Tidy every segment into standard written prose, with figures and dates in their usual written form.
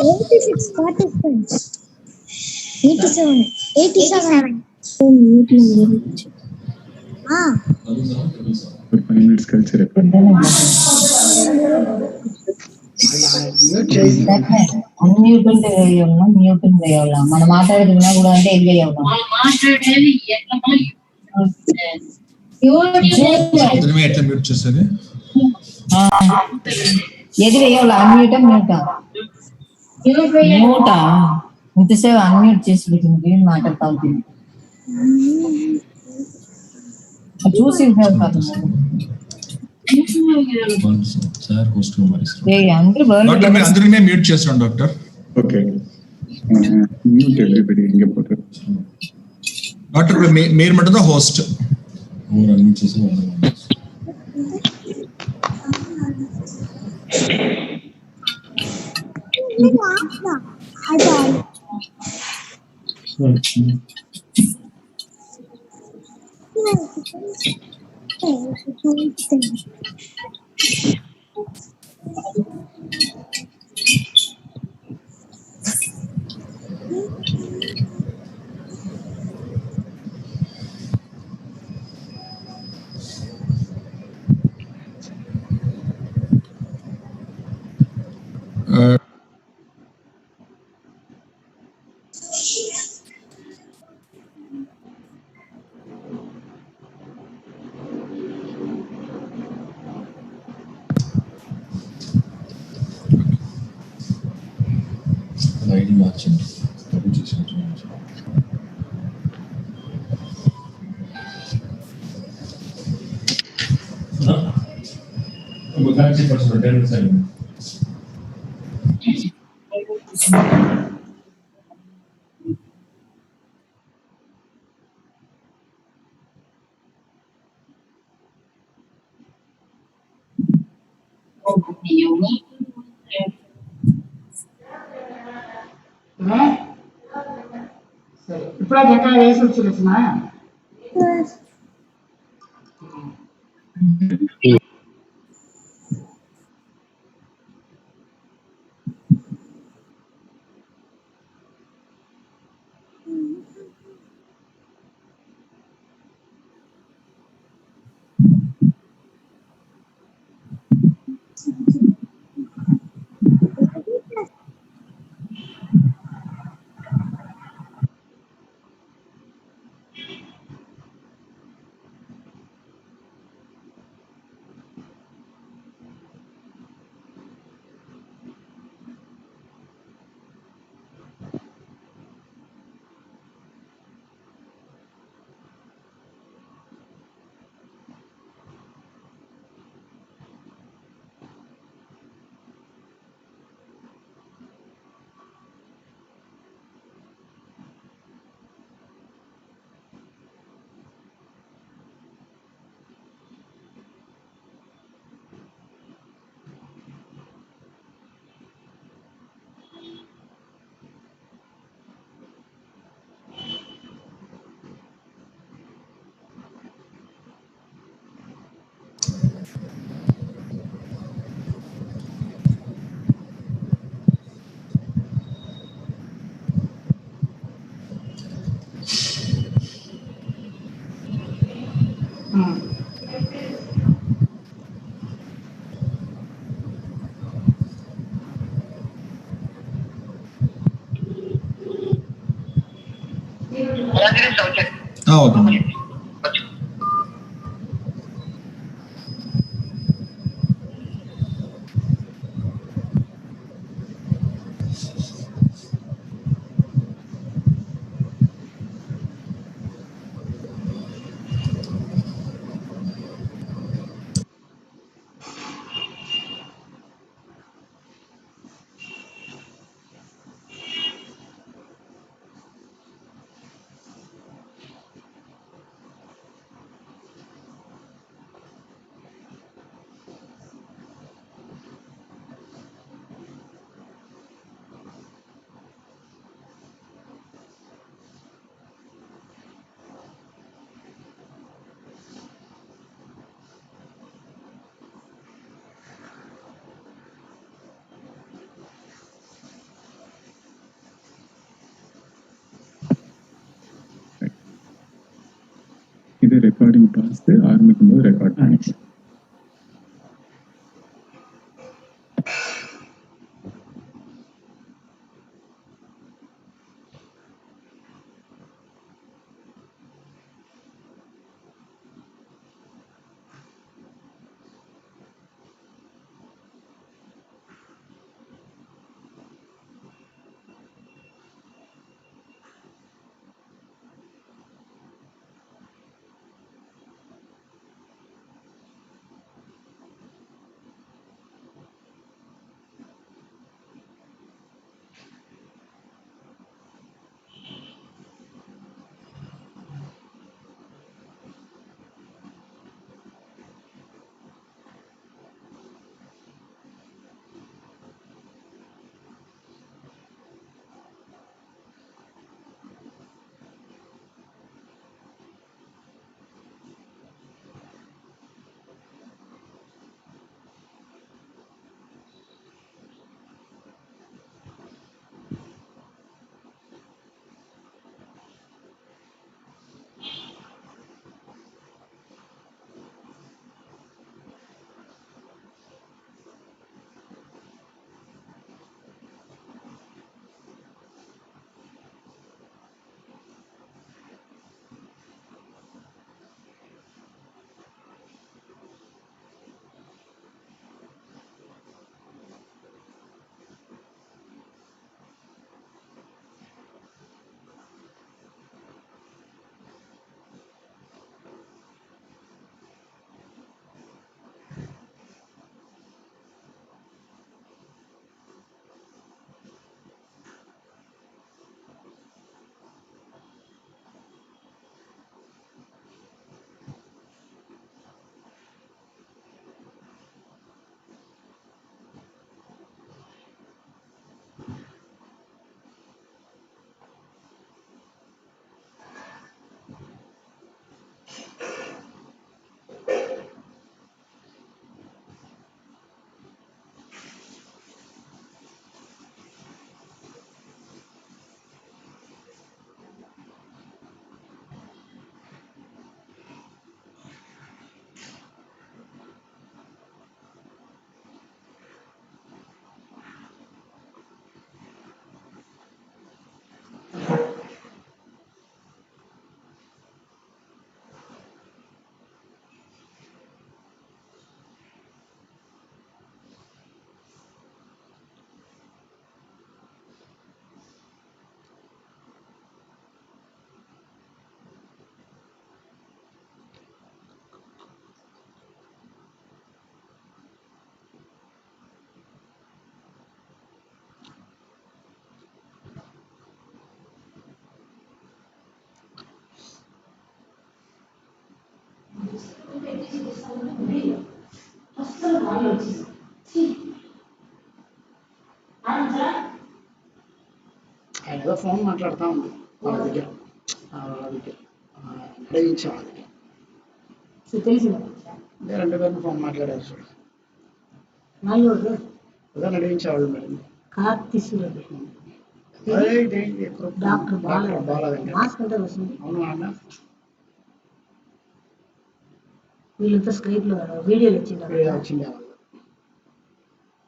86 participants. 87. 87. For 5 minutes culture. Unmute ఉంటే వేయమ్మా, mute ఉంటే వేయాలా? మనం మాట్లాడుతున్నా కూడా అంటే ఏం వేయమ్మా? ఎట్లా మ్యూట్ చేసేది? ఏది వేయాలా? అన్మ్యూటా మ్యూటా? మ్యూటా? ఇంతసేపు అన్మ్యూట్ చేసి పెట్టింది, మాట్లాడుతా ఉంటుంది. చూసి సార్ హోస్ట్ అందరూ మ్యూట్ చేస్తాను డాక్టర్. Okay, mute everybody. ఇంకే పోతారు డాక్టర్. మీరు మటుదా హోస్ట్ మ్యూట్ చేసి ఐడి మార్చండి. ఇప్పుడు జెండా వేసి వచ్చిన ఓకే. ரெக்கார்டிங் பார்த்து ஆரம்பிக்கும் போது ரெக்கார்ட் பண்ணிக்கலாம். ఏదో ఫోన్ మాట్లాడుతూ ఉంది వాళ్ళ దగ్గర అడిగించే వాళ్ళకి రెండు పేరు ఫోన్ మాట్లాడారు చూడు అదే నడిపించేవాళ్ళు మరి డాక్టర్ బాగాలేదండి అవును అన్న వీళ్ళంతా స్క్రీన్ లో వీడియోలు వచ్చిండే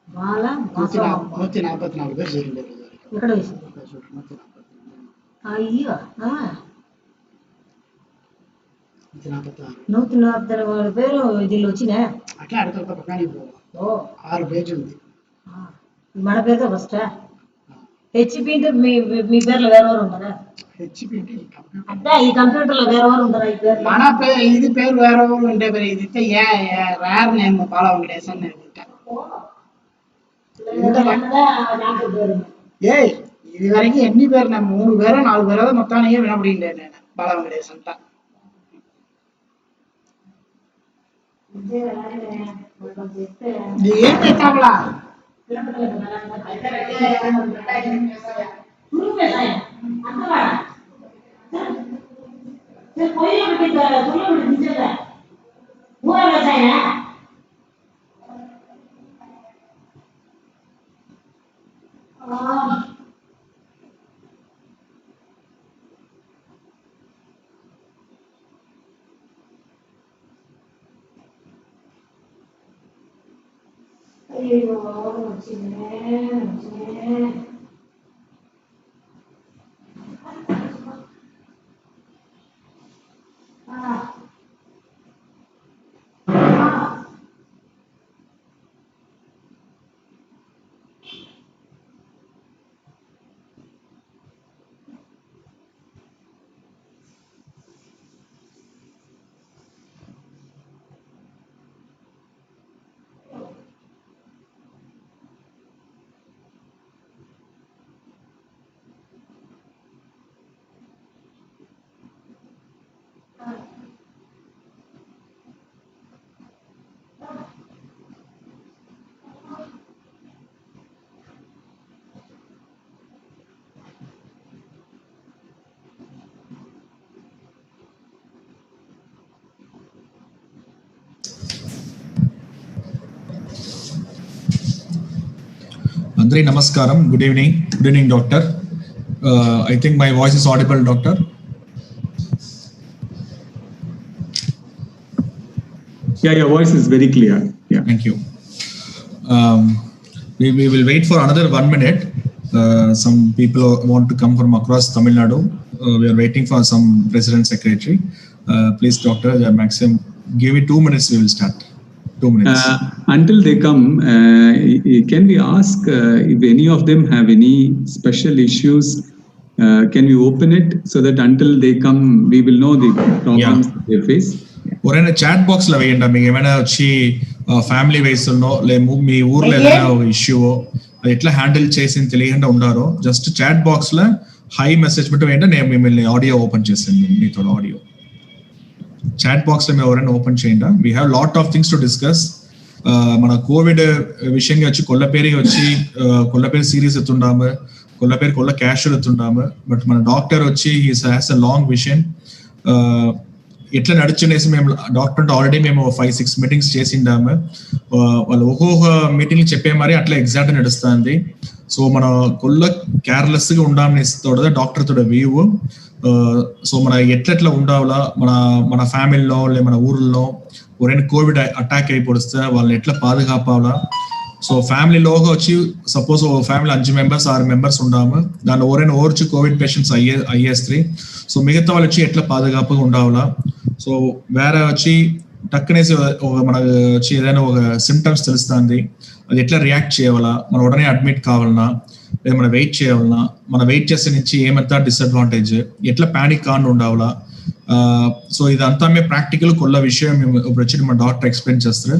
వాళ్ళ 144 పేరు చేరింది ఎక్కడ వేసింది అయ్యో 146 పేరు దీనిలో వచ్చినా అట్లా అడుగుతా పక్కన ఓ 6 పేజీ ఉంది మన పేరుతో ఫస్ట్ హెచ్పి మీ పేర్లో వేరెవరు ఉంటారా హెచ్పి అదే ఈ కంప్యూటర్ లో వేరెవరు ఉంటారా ఈ పేరు మన పేరు ఇది పేరు వేరెవరు ఉండే పేరు ఇది రేర్ నేమ్ బాల వెంకటేశన్ ఏయ్ ఇది వరకు ఎన్ని పేరు నేను 3 పేరు 4 పేరు మొత్తానికి వినపడిండే నేను బాల వెంకటేశ్ అంట ఏంటి తగలా Andrei, namaskaram. Good evening. Good evening, doctor. I think my voice is audible, doctor. Yeah, your voice is very clear. Yeah. Thank you. We will wait for another 1 minute. Some people want to come from across Tamil Nadu. We are waiting for some president secretary. Please, doctor, maximum, give me 2 minutes. We will start. 2 minutes. Until they come, can we ask if any of them have any special issues? Can we open it so that until they come, we will know the problems they face? ఒరైనా chat box లో వేయండి. మీకు ఏమైనా వచ్చి family vice మీ ఊర్లో ఏదైనా issue అది ఎట్లా హ్యాండిల్ చేసి తెలియకుండా ఉండారో జస్ట్ చాట్ బాక్స్ లో హై మెసేజ్ పెట్టి వేయండి. నేను మిమ్మల్ని ఆడియో ఓపెన్ చేస్తాను. మీతో ఆడియో చాట్ బాక్స్ లో మేము ఎవరైనా ఓపెన్ చేయండి. We have lot of things to discuss. మన కోవిడ్ విషయంగా వచ్చి కొల్లపేరి సిరీస్ ఎత్తుండాము, కొల్ల క్యాష్ ఎత్తుండాము. బట్ మన డాక్టర్ వచ్చి he's has a long vision. ఎట్లా నడుచునేసి మేము డాక్టర్తో ఆల్రెడీ మేము 5-6 మీటింగ్స్ చేసిండాము. వాళ్ళు ఒక్కొక్క మీటింగ్ చెప్పే మరి అట్లా ఎగ్జాక్ట్ నడుస్తుంది. సో మన కొల్ల కేర్లెస్ గా ఉండాలని తోడదా డాక్టర్ తోడ వ్యూ. సో మన ఎట్లెట్లా ఉండాలా మన ఫ్యామిలీలో లే మన ఊర్లో ఎవరైనా కోవిడ్ అటాక్ అయిపోతే వాళ్ళని ఎట్లా పాదుకాపాలా. సో ఫ్యామిలీలోగా వచ్చి సపోజ్ ఫ్యామిలీ 5 members 6 members ఉండాము. దానిలో ఎవరైనా ఓర్చి కోవిడ్ పేషెంట్స్ అయ్యేస్త్రీ. సో మిగతా వాళ్ళు వచ్చి ఎట్లా పాదుకాపుగా ఉండాలా. సో వేరే వచ్చి టక్కునేసి మనకు వచ్చి ఏదైనా ఒక సిమ్టమ్స్ తెలుస్తుంది, అది ఎట్లా రియాక్ట్ చేయాలా, మనం ఉడనే అడ్మిట్ కావాలన్నా లేదా మనం వెయిట్ చేయాలన్నా, మనం వెయిట్ చేసే నుంచి ఏమంతా డిసడ్వాంటేజ్, ఎట్లా ప్యానిక్ కాకుండా ఉండాలా. సో ఇదంతా మేము ప్రాక్టికల్ కొల్ల విషయం మేము ఇప్పుడు వచ్చి మన డాక్టర్ ఎక్స్ప్లెయిన్ చేస్తారు.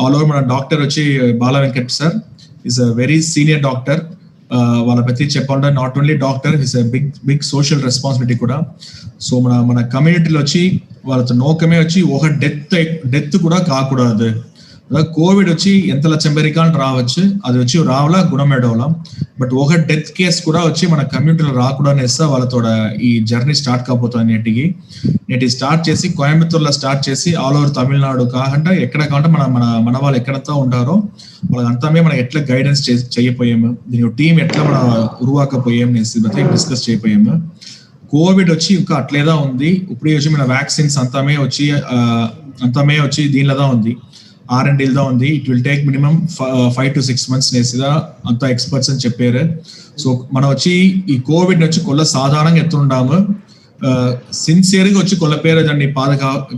ఆల్ ఓవర్ మన డాక్టర్ వచ్చి Bala Venkat sir is a very senior doctor. వాళ్ళ ప్రతి చెప్పాలంటే not only doctor, is a big social responsibility కూడా. సో మన కమ్యూనిటీలో వచ్చి వాళ్ళతో నోకమే వచ్చి ఒక డెత్ కూడా కాకూడదు. కోవిడ్ వచ్చి ఎంత లచ్చంబెరికాలు రావచ్చు, అది వచ్చి రావాలా గుణమేడవలా. బట్ ఒక డెత్ కేసు కూడా వచ్చి మన కమ్యూనిటీలో రాకూడదు అనేస్తా వాళ్ళతో ఈ జర్నీ స్టార్ట్ కాబోతుంది. నేటి స్టార్ట్ చేసి కోయంబత్తూర్లో స్టార్ట్ చేసి ఆల్ ఓవర్ తమిళనాడు కాకుండా ఎక్కడ కాకుండా మన వాళ్ళు ఎక్కడంతా ఉంటారో వాళ్ళంతా మనం ఎట్లా గైడెన్స్ చేయపోయాము, దీని టీం ఎట్లా మనం ఉరువాకపోయాము అనేసి డిస్కస్ చేయపోయాము. కోవిడ్ వచ్చి ఇంకా అట్లేదా ఉంది. ఇప్పుడు వచ్చి మన వ్యాక్సిన్స్ అంతమే వచ్చి దీనిలోదా ఉంది, R&Dలో ఉంది. It will take minimum 5 to 6 months నేసిదా అంత ఎక్స్పర్ట్స్ అని చెప్పారు. సో మనం వచ్చి ఈ కోవిడ్ వచ్చి కొల్ల సాధారణంగా ఎత్తుండాము. సిన్సియర్గా వచ్చి కొల్ల పేరు దాన్ని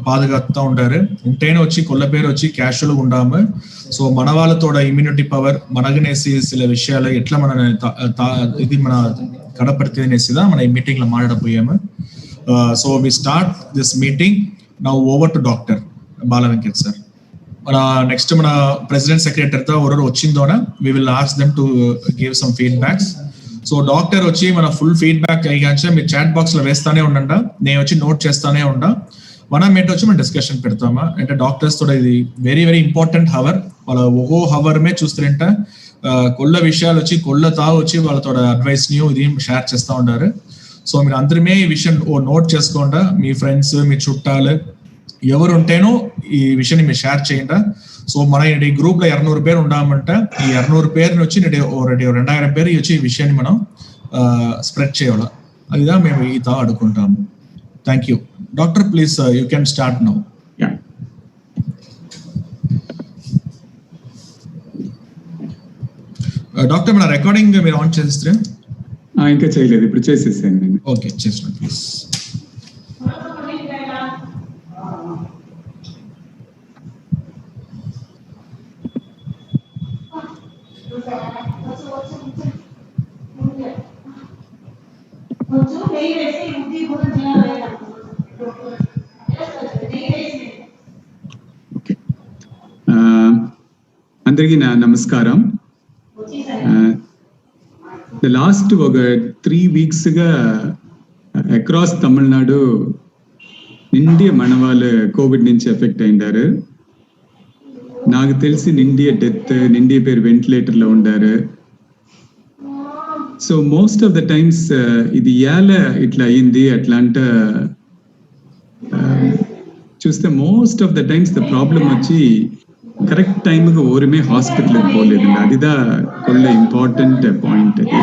పాదుగాతా ఉంటారు. ఉంటేనే వచ్చి కొల్ల పేరు వచ్చి క్యాషువల్గా ఉండాము. సో మన వాళ్ళతో ఇమ్యూనిటీ పవర్ మనగనేసి సిల విషయాలు ఎట్లా ఇది మన కడపడితే అనేసిదా మన ఈ మీటింగ్ లో మాట్లాడపోయాము. So we start this meeting now. Over to doctor Bala Venkat sir. మన నెక్స్ట్ మన ప్రెసిడెంట్ సెక్రటరీతో ఎవరు వచ్చిందోనా we will ask them to give some feedbacks. So doctor వచ్చి మన ఫుల్ ఫీడ్బ్యాక్ అయ్యాక మీరు చాట్ బాక్స్ లో వేస్తానే ఉండండి, నేను వచ్చి నోట్ చేస్తానే ఉండా. 1 minute వచ్చి మనం డిస్కషన్ పెడతామా అంటే డాక్టర్స్ తో ఇది వెరీ వెరీ ఇంపార్టెంట్ హవర్. వాళ్ళ ఒక్కో హవర్ మే చూస్తారంట కొల్ల విషయాలు వచ్చి వచ్చి వాళ్ళతో అడ్వైస్ ని ఇది షేర్ చేస్తూ ఉంటారు. సో మీరు అందరమే ఈ విషయం నోట్ చేసుకోండి. మీ ఫ్రెండ్స్ మీ చుట్టాలు ఎవరు ఉంటేనో ఈ విషయాన్ని మీరు షేర్ చేయండి. సో మన ఈ గ్రూప్ లో 200 పేరు ఉండామంటే ఈ 200 పేరుని వచ్చి 2000 పేరు వచ్చి ఈ విషయాన్ని మనం స్ప్రెడ్ చేయాలి. అదిగా మేము ఈ అడుగుకుంటాము. Thank you doctor. Please you can start now. Doctor మన రికార్డింగ్ మీరు ఆన్ చేస్తే ఇంకా చేయలేదు, ఇప్పుడు చేసేసాను నేను. ఓకే చేస్తున్నాను ప్లీజ్. ఓకే, అందరికీ నా నమస్కారం. ద లాస్ట్ ఒక 3 వీక్స్గా అక్రాస్ తమిళనాడు నిండి మన వాళ్ళు కోవిడ్ నుంచి ఎఫెక్ట్ అయిండారు. నాకు తెలిసి నిండి డెత్, నిండి పేరు వెంటిలేటర్లో ఉండారు. So most of the times ఇది ఇట్లా అయ్యింది అట్లా చూస్తే most of the times the problem వచ్చి కరెక్ట్ టైంకి ఓరమే హాస్పిటల్కి పోలేదు. అదిదా కొల్ల ఇంపార్టెంట్ పాయింట్. అది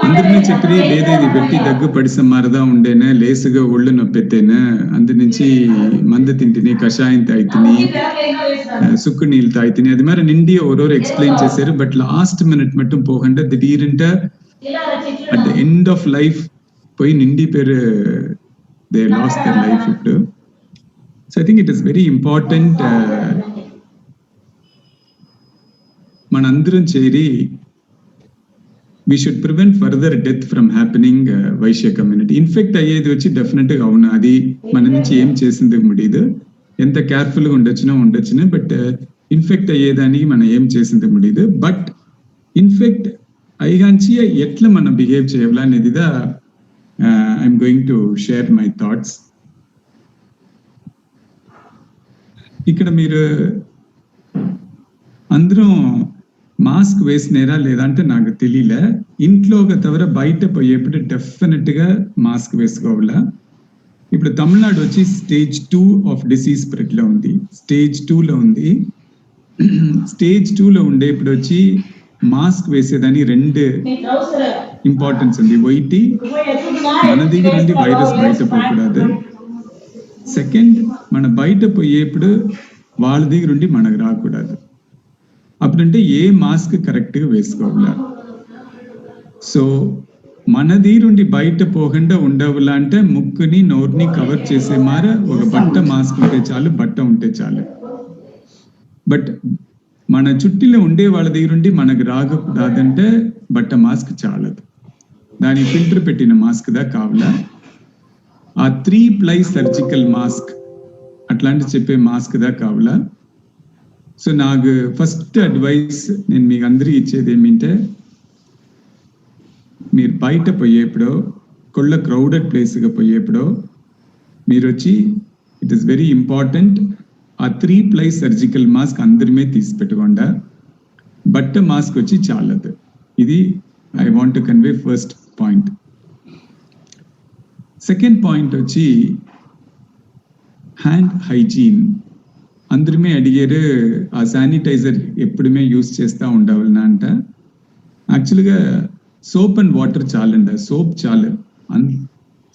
అందరినీ చెప్పి లేదా ఇది పెట్టి దగ్గు పడిస మారదా ఉండేనా, లేసుగా ఒళ్ళు నొప్పెత్తేనా, అందు నుంచి మందు తింటిని, కషాయం తాయితిని, సుక్కు నీళ్ళు తాయితిని, అది మరి నిండి ఓరోరు ఎక్స్ప్లెయిన్ చేశారు. బట్ లాస్ట్ మినిట్ మట్టుం పోకుండా దిడీరంట at the end of life పోయి నిండి పేరు దే లాస్ట్ దర్ లైఫ్ ఇప్పుడు. So I think it is very important మనందరం చేరి we should prevent further death from happening Vaishya community. Infect అయ్యేది వచ్చి డెఫినెట్గా అవును, అది మన నుంచి ఏం చేసింది ముడియదు, ఎంత కేర్ఫుల్గా ఉండొచ్చును. బట్ ఇన్ఫెక్ట్ అయ్యేదానికి మనం ఏం చేసింది ముడియదు. బట్ ఇన్ఫెక్ట్ అయ్యాచి ఎట్లా మనం బిహేవ్ చేయాలా అనేదిదా I'm going to share my thoughts. ఇక్కడ మీరు అందరం మాస్క్ వేసినారా లేదా అంటే నాకు తెలియలే. ఇంట్లో తవిర బయట పోయేప్పుడు డెఫినెట్గా మాస్క్ వేసుకోవాలా. ఇప్పుడు తమిళనాడు వచ్చి స్టేజ్ 2 ఆఫ్ డిసీజ్ స్ప్రెడ్లో ఉంది, స్టేజ్ 2లో ఉంది. స్టేజ్ 2లో ఉండే ఇప్పుడు వచ్చి మాస్క్ వేసేదాన్ని 2 ఇంపార్టెన్స్ ఉంది. ఒకటి, మన దగ్గర నుండి వైరస్ బయట పోకూడదు. సెకండ్, మన బయట పోయేప్పుడు వాళ్ళ దగ్గర నుండి మనకు రాకూడదు. అప్పుడంటే ఏ మాస్క్ కరెక్ట్గా వేసుకోవాలా. సో మన దగ్గరుండి బయట పోకుండా ఉండవులా అంటే ముక్కుని నోరుని కవర్ చేసే మార ఒక బట్ట మాస్క్ ఉంటే చాలు, బట్ట ఉంటే చాలు. బట్ మన చుట్టిలో ఉండే వాళ్ళ దగ్గరుండి మనకు రాదంటే బట్ట మాస్క్ చాలదు, దాని ఫిల్టర్ పెట్టిన మాస్క్ దా కావాలా. ఆ 3-ply సర్జికల్ మాస్క్ అట్లాంటి చెప్పే మాస్క్ దా కావాలా. సో నాకు ఫస్ట్ అడ్వైస్ నేను మీకు అందరికీ ఇచ్చేది ఏమిటంటే, మీరు బయట పోయేప్పుడో కొల్ల క్రౌడెడ్ ప్లేస్గా పోయేప్పుడో మీరు వచ్చి ఇట్ ఈస్ వెరీ ఇంపార్టెంట్ ఆ 3-ply సర్జికల్ మాస్క్ అందరిమే తీసి పెట్టుకోండా, బట్ట మాస్క్ వచ్చి చాలదు. ఇది I want to convey first point. Second point వచ్చి హ్యాండ్ హైజీన్. అందరిమే అడిగారు ఆ శానిటైజర్ ఎప్పుడుమే యూస్ చేస్తూ ఉండవాలన్నా అంట. యాక్చువల్గా సోప్ అండ్ వాటర్ చాలండి, సోప్ చాలు.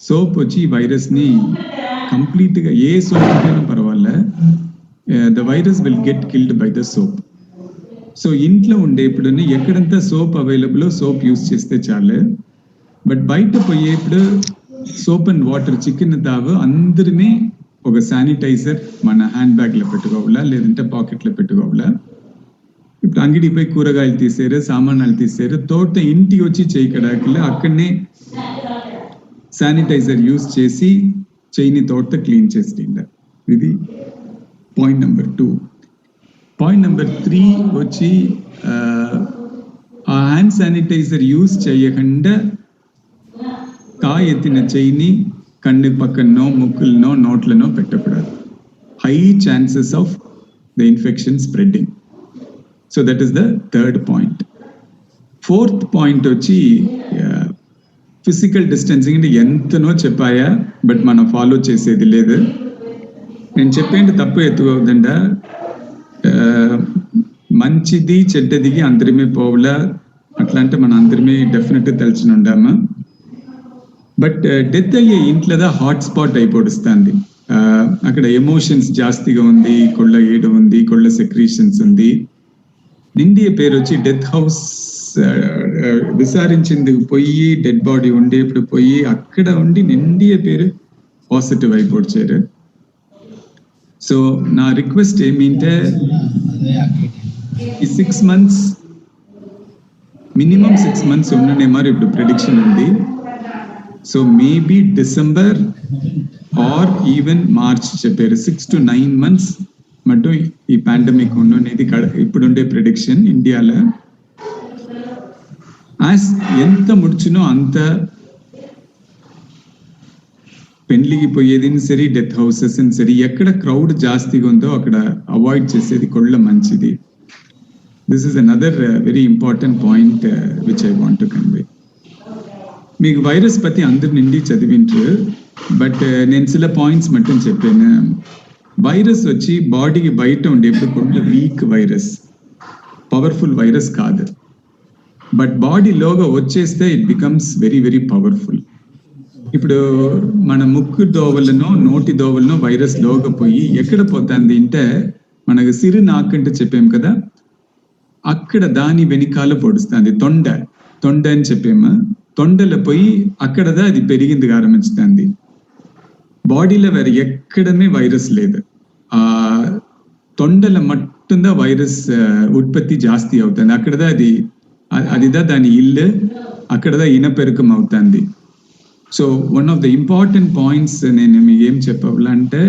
సోప్ వచ్చి వైరస్ని కంప్లీట్గా ఏ సోప్ అయినా పర్వాలే, the virus will get killed by the soap. So ఇంట్లో ఉండేప్పుడు ఎక్కడంతా సోప్ అవైలబుల్ సోప్ యూస్ చేస్తే చాలు. బట్ బయట పోయేప్పుడు సోప్ అండ్ వాటర్ చికెన్ తావు అందరిమే ఒక శానిటైజర్ మన హ్యాండ్ బ్యాగ్లో పెట్టుకోవాలా, లేదంటే పాకెట్లో పెట్టుకోవాలా. ఇప్పుడు అంగడి పోయి కూరగాయలు తీసారు, సామానాలు తీసారు, తోట ఇంటికి వచ్చి చేయకడాకిలా అక్కడనే శానిటైజర్ యూస్ చేసి చేయిని తోట క్లీన్ చేసిండ. ఇది పాయింట్ నెంబర్ 2. పాయింట్ నెంబర్ 3 వచ్చి ఆ హ్యాండ్ శానిటైజర్ యూస్ చేయకుండా ఎత్తిన చేయిని కన్ను పక్కనో ముక్కులనో నోట్లనో పెట్టకూడదు. High chances of the infection spreading. So that is the third point. Fourth point వచ్చి ఫిజికల్ డిస్టెన్సింగ్. అంటే ఎంతనో చెప్పాయా, బట్ మనం ఫాలో చేసేది లేదు. నేను చెప్పేంటి తప్పు ఎత్తుకోవద్దండ, మంచిది చెడ్డదికి అందరిమే పోవులా, అట్లా అంటే మన అందరిమే డెఫినెట్గా తెలిసి ఉండాము. బట్ డెత్ అయ్యే ఇంట్లో హాట్స్పాట్ అయిపోడుస్తుంది. అక్కడ ఎమోషన్స్ జాస్తిగా ఉంది, కొళ్ళ ఏడు ఉంది, కొళ్ళ సెక్రీషన్స్ ఉంది. నిండియ పేరు వచ్చి డెత్ హౌస్ విచారించింది పోయి డెడ్ బాడీ ఉండేప్పుడు పోయి అక్కడ ఉండి నిండియ పేరు పాజిటివ్ అయిపోడ్చారు. సో నా రిక్వెస్ట్ ఏమింటే ఈ 6 months మినిమం 6 months ఉండనే మరి ఇప్పుడు ప్రెడిక్షన్ ఉంది. So maybe December or even March చెప్పారు. 6 to 9 months మటు ఈ పాండమిక్ ఉండనేది ఇప్పుడుండే ప్రెడిక్షన్ ఇండియాలో. ఎంత ముడుచునో అంత పెండ్లికి పోయేది సరి, డెత్ హౌసెస్ సరి, ఎక్కడ క్రౌడ్ జాస్తిగా ఉందో అక్కడ అవాయిడ్ చేసేది కొళ్ళ మంచిది. This is another very important point which I want to convey. మీకు వైరస్ పத்தி అందరి నిండి చదివింటారు, బట్ నేను చిల పాయింట్స్ మట్టుం చెప్పాను. వైరస్ వచ్చి బాడీకి బయట ఉండేప్పుడు కొళ్ళ వీక్ వైరస్, పవర్ఫుల్ వైరస్ కాదు. బట్ బాడీలోగా వచ్చేస్తే it becomes very very powerful. ఇప్పుడు మన ముక్కు దోవలనో నోటి దోవలనో వైరస్ లోగా పోయి ఎక్కడ పోతుంది అంటే మనకు సిరి నాకంటే చెప్పాం కదా, అక్కడ దాని వెనకాల పొడుస్తుంది. తొండ అని చెప్పాము. తొండలో పోయి అక్కడదా అది పెరిగింది ఆరంభిస్తుంది. బాడీలో వేరే ఎక్కడమే వైరస్ లేదు. ఆ తొండల మట్టుందా వైరస్ ఉత్పత్తి జాస్తి అవుతుంది. అక్కడదా అదిదా దాని ఇల్లు, అక్కడదా ఇనపెరుకం అవుతుంది. So one of the important points నేను మీకు ఏం చెప్పాలంటే,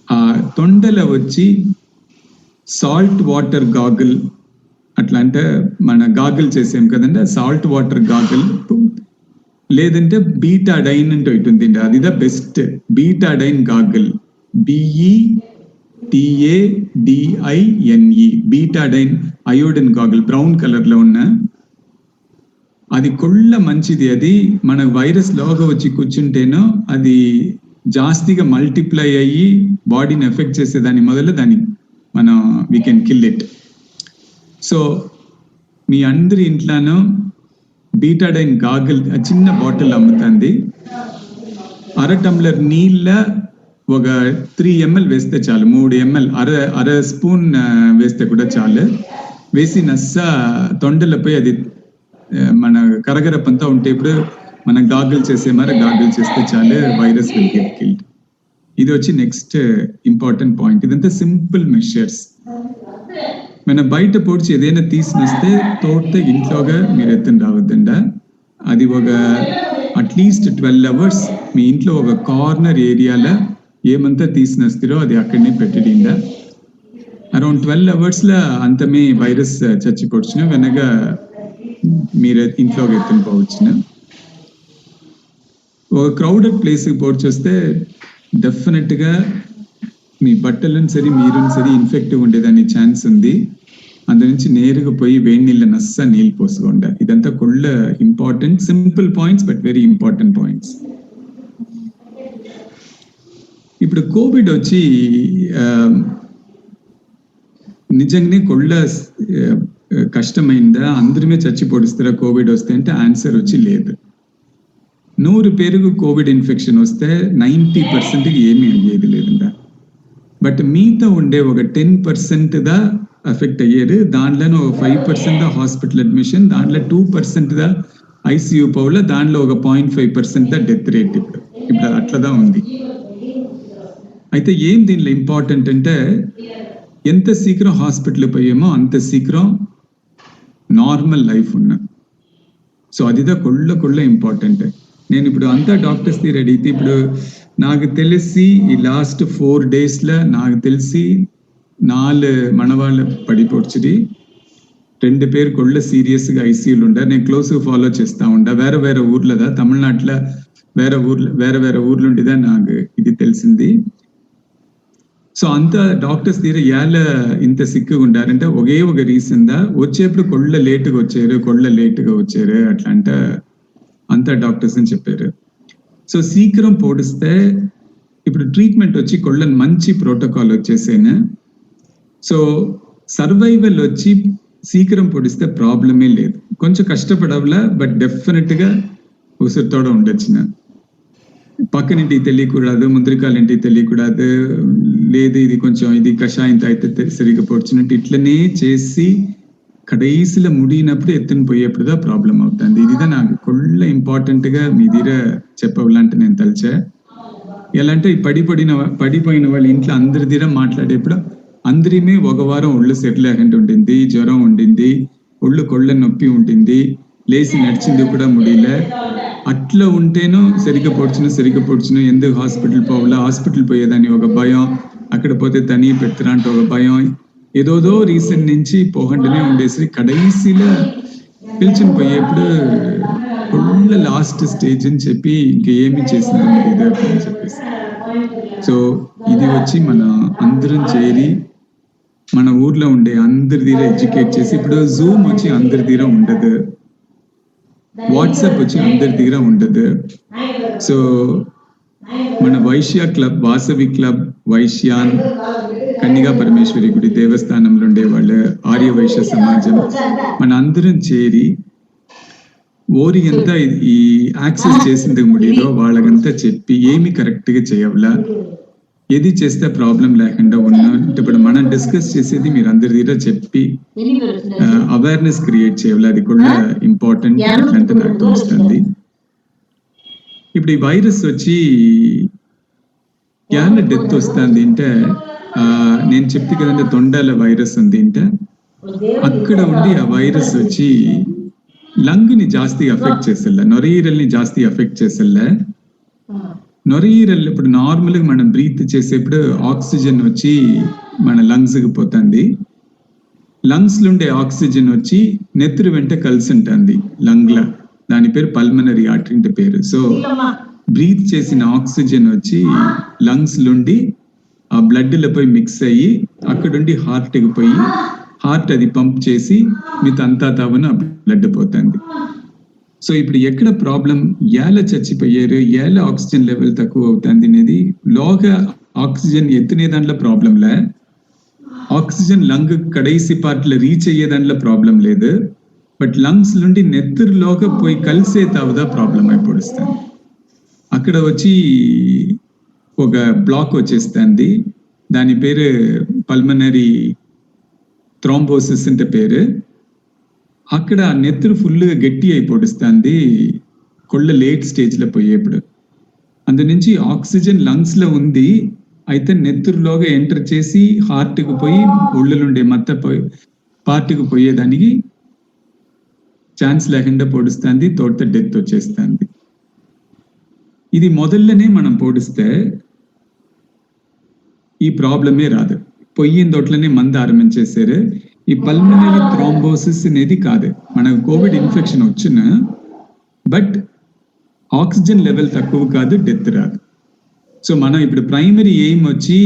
ఆ తొండలో వచ్చి సాల్ట్ వాటర్ గాగుల్, అట్లా అంటే మన గాగుల్ చేసాం కదండి, సాల్ట్ వాటర్ గాగుల్, లేదంటే బీటాడైన్ అంటే ఉంటుంది, అది the best. Betadine gargle, BETADINE, Betadine iodine gargle, brown colour లో ఉన్న అది కొళ్ళ మంచిది. అది మన వైరస్ లోగా వచ్చి కూర్చుంటేనో అది జాస్తిగా మల్టిప్లై అయ్యి బాడీని ఎఫెక్ట్ చేసేదాన్ని మొదలు దాన్ని మనం we can kill it. So మీ అందరి ఇంట్లోనూ బీటాడైన్ గాగుల్ చిన్న బాటిల్ అమ్ముతుంది. 1/2 tumbler నీళ్ళ ఒక 3 ml వేస్తే చాలు, 3 ml, అర స్పూన్ వేస్తే కూడా చాలు. వేసి నస్స తొండలపై అది మన కరగరపంతా ఉంటే ఇప్పుడు మనం గాగుల్ చేసే మరి గాగుల్ చేస్తే చాలు, వైరస్ విల్ గెట్ కిల్డ్. ఇది వచ్చి నెక్స్ట్ ఇంపార్టెంట్ పాయింట్. ఇదంతా సింపుల్ మెషర్స్. మన బయట పొడిచి ఏదైనా తీసినొస్తే తోట ఇంట్లోగా మీరు ఎత్తుని రావద్దండ. అది ఒక అట్లీస్ట్ 12 hours మీ ఇంట్లో ఒక కార్నర్ ఏరియాలో ఏమంతా తీసినొస్తారో అది అక్కడనే పెట్టడిండ. అరౌండ్ 12 hours అంతమే వైరస్ చచ్చిపోవచ్చున, వెనక మీరు ఇంట్లోకి ఎత్తుని పోవచ్చున. ఒక క్రౌడెడ్ ప్లేస్కి పోడ్చొస్తే డెఫినెట్గా మీ బట్టలను సరి మీరుని సరి ఇన్ఫెక్టివ్ ఉండేదాని ఛాన్స్ ఉంది. అందు నుంచి నేరుగా పోయి వేడి నీళ్ళ నస్స నీళ్ళు పోసుకోండి. ఇదంతా కొళ్ళ important simple points, but very important points. ఇప్పుడు కోవిడ్ వచ్చి నిజంగానే కొళ్ళ కష్టమైందా, అందరిమే చచ్చి పొడిస్తారా కోవిడ్ వస్తే అంటే ఆన్సర్ వచ్చి లేదు. 100 పేరుకు కోవిడ్ ఇన్ఫెక్షన్ వస్తే 90% ఏమీ అయ్యేది లేదండి. బట్ మీతో ఉండే ఒక 10% దా ఎఫెక్ట్ అయ్యేది. దాంట్లోనే ఒక 5% హాస్పిటల్ అడ్మిషన్, దాంట్లో 2% ఐసీయూ పౌల, దాంట్లో ఒక 0.5% డెత్ రేట్. ఇప్పుడు అట్లదా ఉంది. అయితే ఏం దీనిలో ఇంపార్టెంట్ అంటే ఎంత శీఘ్రం హాస్పిటల్ పోయేమో అంత శీఘ్రం నార్మల్ లైఫ్ ఉన్నా. సో అదిదా కొళ్ళ ఇంపార్టెంట్. నేను ఇప్పుడు అంతా డాక్టర్స్ ది రెడీ. ఇప్పుడు నాకు తెలిసి ఈ లాస్ట్ 4 days నాకు తెలిసి 4 మనవాళ్ళు పడిపోడ్చుది. 2 పేరు కొళ్ళ సీరియస్గా ఐసీయూలు ఉండ. నేను క్లోజ్ ఫాలో చేస్తా ఉండ. వేరే ఊర్లదా, తమిళనాడులో వేరే ఊర్లు ఉండేదా నాకు ఇది తెలిసింది. సో అంతా డాక్టర్స్ తీర ఏళ్ళ ఇంత సిక్కుగా ఉండారంటే ఒకే ఒక రీజన్ దా, వచ్చేప్పుడు కొళ్ళ లేటుగా వచ్చారు అట్లా అంటే అంతా డాక్టర్స్ అని చెప్పారు. సో శీఘ్రం పోడిస్తే ఇప్పుడు ట్రీట్మెంట్ వచ్చి కొళ్ళని మంచి ప్రోటోకాల్ వచ్చేసేనా. సో సర్వైవల్ వచ్చి శీఘ్రం పొడిస్తే ప్రాబ్లమే లేదు. కొంచెం కష్టపడవలా, బట్ డెఫినెట్గా ఉసురుతోడ ఉండొచ్చిన. పక్కనింటికి తెలియకూడదు, ముందరికాలింటికి తెలియకూడదు, లేదు ఇది కొంచెం ఇది కషాయం తాగితే సరిగ్గా పొడిచినట్టు ఇట్లనే చేసి కడైసిలో ముడినప్పుడు ఎత్తుని పోయేప్పుడుదా ప్రాబ్లం అవుతుంది. ఇదిదా నాకు కొళ్ళ ఇంపార్టెంట్ గా మీ దగ్గర చెప్పవాలంటే నేను తలిచా. ఎలా అంటే ఈ పడిపోయిన వాళ్ళ ఇంట్లో అందరి దగ్గర మాట్లాడేప్పుడు అందరిమే ఒక వారం ఒళ్ళు సెట్ లేకుండా ఉండింది, జ్వరం ఉండింది, ఒళ్ళు కొళ్ళ నొప్పి ఉంటుంది, లేచి నడిచింది కూడా ముడిలే. అట్లా ఉంటేనో సరిగ్గా పొడిచిన ఎందుకు హాస్పిటల్ పోవాలా, హాస్పిటల్ పోయేదాన్ని ఒక భయం, అక్కడ పోతే తని పెడతారా అంటే ఒక భయం, ఏదోదో రీసన్ నుంచి పోగంటనే ఉండేసి కడైసిలో పిలిచిన పోయేప్పుడు ఫుల్ లాస్ట్ స్టేజ్ అని చెప్పి ఇంకేమి చేసింది ఇదే అని చెప్పేసి. సో ఇది వచ్చి మన అందరం చేరి మన ఊర్లో ఉండే అందరి దగ్గర ఎడ్యుకేట్ చేసి, ఇప్పుడు జూమ్ వచ్చి అందరి దగ్గర ఉండదు, వాట్సాప్ వచ్చి అందరి దగ్గర ఉండదు. సో మన వైశ్య క్లబ్, వాసవి క్లబ్, వైశ్యాన్, కన్నిగా పరమేశ్వరి గుడి దేవస్థానంలో ఉండేవాళ్ళు, ఆర్య వైశ్య సమాజం, మన అందరం చేరి ఓరి ఎంత ఈ యాక్సెస్ చేసింది ముడిలో వాళ్ళకంతా చెప్పి ఏమి కరెక్ట్ గా చేయవలా, ఏది చేస్తే ప్రాబ్లం లేకుండా ఉన్నా ఇప్పుడు మనం డిస్కస్ చేసేది మీరు అందరి దగ్గర చెప్పి అవేర్నెస్ క్రియేట్ చేయాలి. అది కూడా ఇంపార్టెంట్ అంటే నాకు తెలుస్తుంది. ఇప్పుడు ఈ వైరస్ వచ్చి యాన డెత్ వస్తుంది అంటే నేను చెప్తే కదంటే తొండాల వైరస్ ఉంది అంటే అక్కడ ఉండి ఆ వైరస్ వచ్చి లంగ్ ని జాస్తి అఫెక్ట్ చేసేలా, నొరయీరల్ని జాస్తి అఫెక్ట్ చేసేలా. నొరయీరల్ ఇప్పుడు నార్మల్ గా మనం బ్రీత్ చేసేప్పుడు ఆక్సిజన్ వచ్చి మన లంగ్స్ కి పోతుంది, లంగ్స్ లో ఉండే ఆక్సిజన్ వచ్చి నెత్తురు వెంట కలిసి ఉంటుంది లంగ్ లా, దాని పేరు పల్మనరీ ఆర్టరీ అంటే పేరు. సో బ్రీత్ చేసిన ఆక్సిజన్ వచ్చి లంగ్స్ నుండి ఆ బ్లడ్ లో పోయి మిక్స్ అయ్యి అక్కడుండి హార్ట్ కి పోయి హార్ట్ అది పంప్ చేసి మీతో అంతా తావన బ్లడ్ పోతుంది. సో ఇప్పుడు ఎక్కడ ప్రాబ్లం, ఏళ్ళ చచ్చిపోయారు, ఏళ్ళ ఆక్సిజన్ లెవెల్ తక్కువ అవుతుంది అనేది లోగా ఆక్సిజన్ ఎత్తునే దాంట్లో ప్రాబ్లంలే, ఆక్సిజన్ లంగ్ కడైసి పార్ట్లో రీచ్ అయ్యే దాంట్లో ప్రాబ్లం లేదు, బట్ లంగ్స్ నుండి నెత్తురులోగా పోయి కలిసే తావుదా ప్రాబ్లం అయిపోడుస్తుంది. అక్కడ వచ్చి ఒక బ్లాక్ వచ్చేస్తుంది, దాని పేరు పల్మనరీ థ్రాంబోసిస్ అంటే పేరు. అక్కడ నెత్తురు ఫుల్గా గట్టి అయిపోడుస్తుంది కొళ్ళ లేట్ స్టేజ్లో పోయేప్పుడు. అందు నుంచి ఆక్సిజన్ లంగ్స్ లో ఉంది, అయితే నెత్తురులోగా ఎంటర్ చేసి హార్ట్కి పోయి ఒళ్ళులుండే మత్త పార్ట్కి పోయేదానికి ఛాన్స్ లేకుండా పొడుస్తుంది, తోట డెత్ వచ్చేస్తుంది. ఇది మొదల్లోనే మనం పొడిస్తే ఈ ప్రాబ్లమే రాదు, పొయ్యిన తోటలోనే మందు ఆరంభించేసారు. ఈ పల్మనరీ థ్రాంబోసిస్ అనేది కాదు, మనకు కోవిడ్ ఇన్ఫెక్షన్ వచ్చిన బట్ ఆక్సిజన్ లెవెల్ తక్కువ కాదు, డెత్ రాదు. సో మనం ఇప్పుడు ప్రైమరీ ఎయిమ్ వచ్చి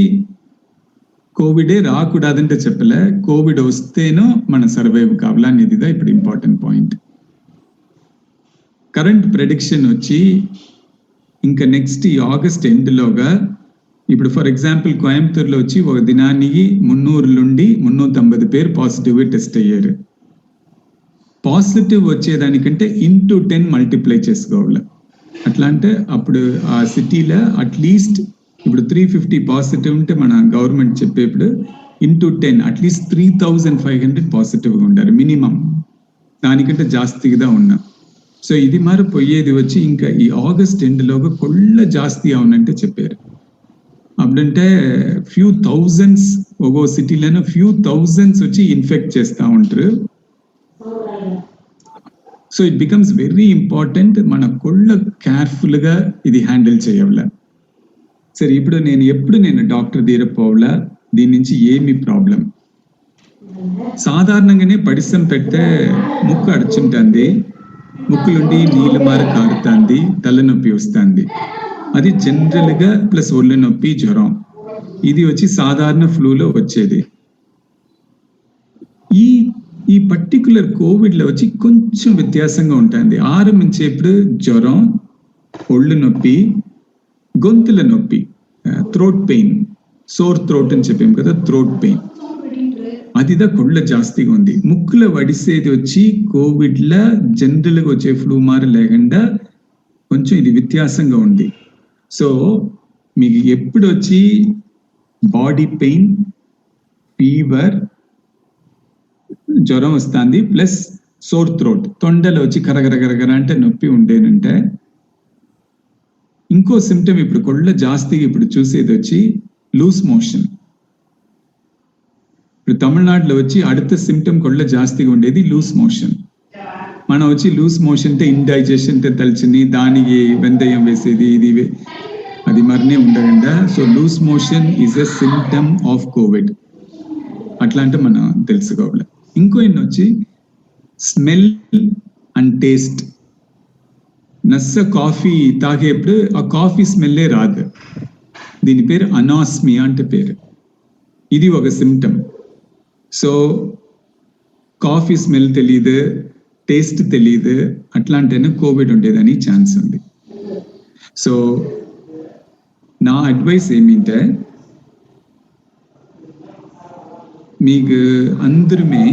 కోవిడే రాకూడదంటే చెప్పలే, కోవిడ్ వస్తేనో మనం సర్వైవ్ కావాలా అనేదిదా ఇప్పుడు ఇంపార్టెంట్ పాయింట్. కరెంట్ ప్రెడిక్షన్ వచ్చి ఇంకా నెక్స్ట్ ఈ ఆగస్ట్ ఎండ్లోగా, ఇప్పుడు ఫర్ ఎగ్జాంపుల్ కోయంబత్తూరులో వచ్చి ఒక దినానికి 300 నుండి 390 పేరు పాజిటివ్ టెస్ట్ అయ్యారు. పాజిటివ్ వచ్చేదానికంటే ఇంటూ 10 మల్టిప్లై చేసుకోవాలి. అట్లా అంటే అప్పుడు ఆ సిటీలో అట్లీస్ట్ ఇప్పుడు 350 పాజిటివ్ ఉంటే మన గవర్నమెంట్ చెప్పేప్పుడు ఇంటూ 10 అట్లీస్ట్ 3500 పాజిటివ్గా ఉండాలి మినిమం, దానికంటే జాస్తిగా ఉన్నాం. సో ఇది మరి పోయేది వచ్చి ఇంకా ఈ ఆగస్ట్ ఎండ్లోగా కొళ్ళ జాస్తి అవునంటే చెప్పారు. అప్పుడంటే ఫ్యూ థౌజండ్స్ ఒక్కో సిటీలోనే ఫ్యూ థౌజండ్స్ వచ్చి ఇన్ఫెక్ట్ చేస్తూ ఉంటారు. So it becomes very important, మన కొళ్ళ కేర్ఫుల్గా ఇది హ్యాండిల్ చేయాల. సరే ఇప్పుడు నేను డాక్టర్ దగ్గర పోవాలా, దీని నుంచి ఏమి ప్రాబ్లం? సాధారణంగానే పడిసం పెడితే ముక్కు అడుచుంటుంది, ముక్కులుండి నీళ్ళు మార కారుతుంది, తలనొప్పి వస్తుంది, అది జనరల్గా ప్లస్ ఒళ్ళు నొప్పి, జ్వరం, ఇది వచ్చి సాధారణ ఫ్లూలో వచ్చేది. ఈ పర్టికులర్ కోవిడ్లో వచ్చి కొంచెం వ్యత్యాసంగా ఉంటుంది. ఆరంభించేప్పుడు జ్వరం, ఒళ్ళు నొప్పి, గొంతుల నొప్పి, థ్రోట్ పెయిన్, సోర్ థ్రోట్ అని చెప్పాం కదా, థ్రోట్ పెయిన్, అదిదా కొళ్ళ జాస్తిగా ఉంది. ముక్కులో వడిసేది వచ్చి కోవిడ్లో జనరల్గా వచ్చే ఫ్లూ మార లేకుండా కొంచెం ఇది వ్యత్యాసంగా ఉంది. సో మీకు ఎప్పుడు వచ్చి బాడీ పెయిన్, ఫీవర్, జ్వరం వస్తుంది, ప్లస్ సోర్ థ్రోట్, తొండలో వచ్చి కరగరగరగర అంటే నొప్పి ఉండేనంటే, ఇంకో సిమ్టమ్ ఇప్పుడు కొళ్ళ జాస్తిగా ఇప్పుడు చూసేది వచ్చి లూస్ మోషన్. ఇప్పుడు తమిళనాడులో వచ్చి அடுத்த సిమ్టమ్ కొళ్ళ జాస్తిగా ఉండేది లూస్ మోషన్. మనం వచ్చి లూస్ మోషన్ అంటే ఇండైజెషన్ తలిచిని దానికి వెందయం వేసేది ఇది అది మరినే ఉండకుండా. So loose motion is a symptom of Covid. అట్లా అంటే మనం తెలుసుకోవాలి. ఇంకో ఎన్ని వచ్చి స్మెల్ అండ్ టేస్ట్. నస్స కాఫీ తాగేప్పుడు ఆ కాఫీ స్మెల్లే రాదు. దీని పేరు అనాస్మియా అంటే పేరు. ఇది ఒక సిమ్టమ్. సో కాఫీ స్మెల్ తెలియదు, టేస్ట్ తెలియదు, అట్లాంటినే కోవిడ్ ఉండేదని ఛాన్స్ ఉంది. సో నా అడ్వైస్ ఏమిటంటే, మీకు అందరమే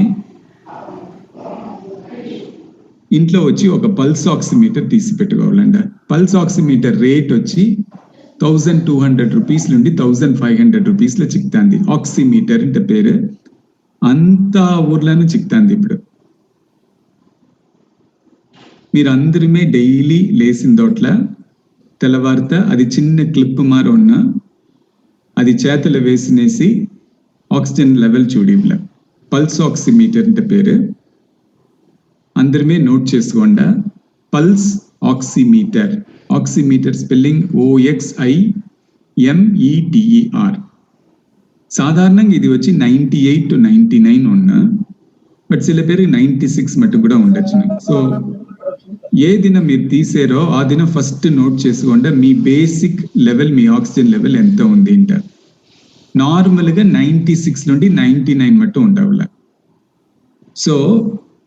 ఇంట్లో వచ్చి ఒక పల్స్ ఆక్సిమీటర్ తీసి పెట్టుకోవాలండి. పల్స్ ఆక్సిమీటర్ రేట్ వచ్చి 1200 రూపీస్ నుండి 1500 రూపీస్లో చిక్తాంది. ఆక్సిమీటర్ అంటే పేరు. అంత ఊర్లోనూ చిక్తాంది. ఇప్పుడు మీరు అందరమే డైలీ లేసిన తోట్ల తెల్లవారిత అది చిన్న క్లిప్ మార ఉన్న అది చేతులు వేసినేసి ఆక్సిజన్ లెవెల్ చూడివ్ల. పల్స్ ఆక్సిమీటర్ అంటే పేరు. అందరమే నోట్ చేసుకోండి. Pulse oximeter. Oximeter spelling OXIMETER. సాధారణంగా ఇది వచ్చి 98 to 99 ఉన్న, బట్ చిల పేరు 96 మట్టు కూడా ఉండొచ్చు. సో ఏ దినం మీరు తీసారో ఆ దినం ఫస్ట్ నోట్ చేసుకోండి మీ బేసిక్ లెవెల్, మీ ఆక్సిజన్ లెవెల్ ఎంత ఉంది అంటారు. నార్మల్గా 96 నుండి 99 మట్టు ఉండవులా. సో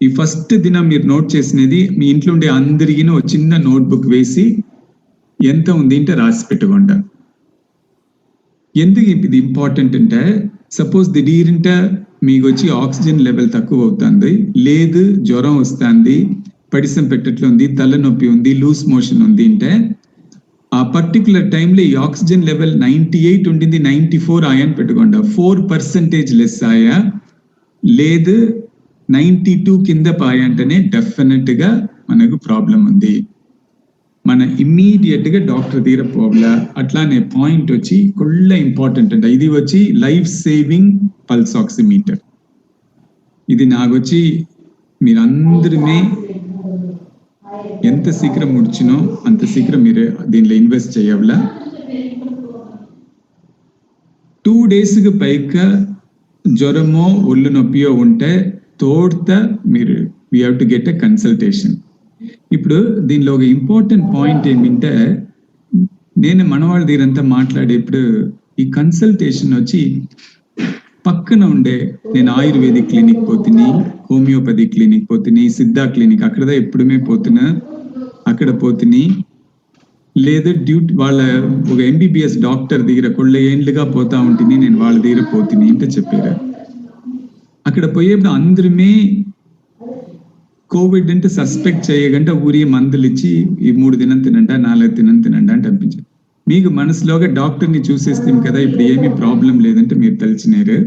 ఈ ఫస్ట్ దినం మీరు నోట్ చేసినది మీ ఇంట్లో ఉండే అందరికీ ఒక చిన్న నోట్బుక్ వేసి ఎంత ఉంది అంటే రాసి పెట్టుకోండి. ఎందుకు ఇది ఇంపార్టెంట్ అంటే, సపోజ్ దిడీరింట మీకు వచ్చి ఆక్సిజన్ లెవెల్ తక్కువ అవుతుంది, లేదు జ్వరం వస్తుంది, పడిసం పెట్టట్లుంది, తలనొప్పి ఉంది, లూస్ మోషన్ ఉంది అంటే, ఆ పర్టికులర్ టైంలో ఈ ఆక్సిజన్ లెవెల్ 98 ఉండింది 94 ఆయని పెట్టుకోండి. 4% లెస్ ఆయా, లేదు 92 కింద పాయ అంటేనే డెఫినెట్ గా మనకు ప్రాబ్లం ఉంది. మన ఇమ్మీడియట్ గా డాక్టర్ దగ్గర పోవాలా. అట్లానే పాయింట్ వచ్చి కొళ్ళ ఇంపార్టెంట్ అంట. ఇది వచ్చి లైఫ్ సేవింగ్ పల్స్ ఆక్సిమీటర్. ఇది నాకొచ్చి మీరందరమే ఎంత శీఘ్రం ముడిచినో అంత శీఘ్రం మీరు దీనిలో ఇన్వెస్ట్ చేయాలా. 2 డేస్కి పైగా జ్వరమో ఒళ్ళు నొప్పియో ఉంటే తోడ్త మీరు we have to get a consultation. ఇప్పుడు దీనిలో ఒక ఇంపార్టెంట్ పాయింట్ ఏమిటంటే, నేను మనవాళ్ళ దగ్గరంతా మాట్లాడేప్పుడు ఈ కన్సల్టేషన్ వచ్చి పక్కన ఉండే, నేను ఆయుర్వేదిక్ క్లినిక్ పోతుని, హోమియోపతి క్లినిక్ పోతుని, సిద్ధా క్లినిక్ అక్కడ ఎప్పుడుమే పోతున్నా, అక్కడ పోతుని, లేదా డ్యూటీ వాళ్ళ ఒక MBBS డాక్టర్ దగ్గర కొళ్ళ ఏండ్లుగా పోతా ఉంటుంది, నేను వాళ్ళ దగ్గర పోతుని అంటే చెప్పారు. అక్కడ పోయేప్పుడు అందరమే కోవిడ్ అంటే సస్పెక్ట్ చేయగంటే ఊరి మందులు ఇచ్చి ఈ 3 దినం తినంట, 4 దినం తినంట అంటే అనిపించారు. మీకు మనసులోగా డాక్టర్ని చూసేస్తాం కదా, ఇప్పుడు ఏమీ ప్రాబ్లం లేదంటే మీరు తెలిసినారు.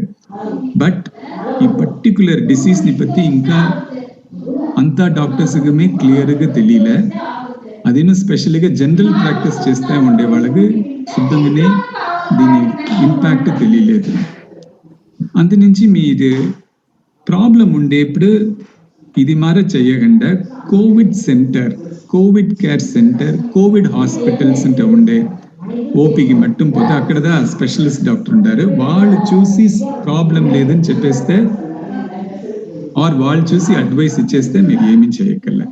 బట్ ఈ పర్టికులర్ డిసీజ్ని బట్టి ఇంకా అంతా డాక్టర్స్కి క్లియర్గా తెలియలే. అదేనో స్పెషల్గా జనరల్ ప్రాక్టీస్ చేస్తూ ఉండే వాళ్ళకి శుద్ధంగానే దీని ఇంపాక్ట్ తెలియలేదు. అందునుంచి మీరు ప్రాబ్లం ఉండేప్పుడు ఇది మార చేయకుండా Covid centre, Covid care centre, Covid hospitals అంటే ఉండే ఓపీకి మట్టం పోతే అక్కడదా స్పెషలిస్ట్ డాక్టర్ ఉంటారు. వాళ్ళు చూసి ప్రాబ్లం లేదని చెప్పేస్తే ఆర్ వాళ్ళు చూసి అడ్వైస్ ఇచ్చేస్తే మీరు ఏమీ చేయగలరు.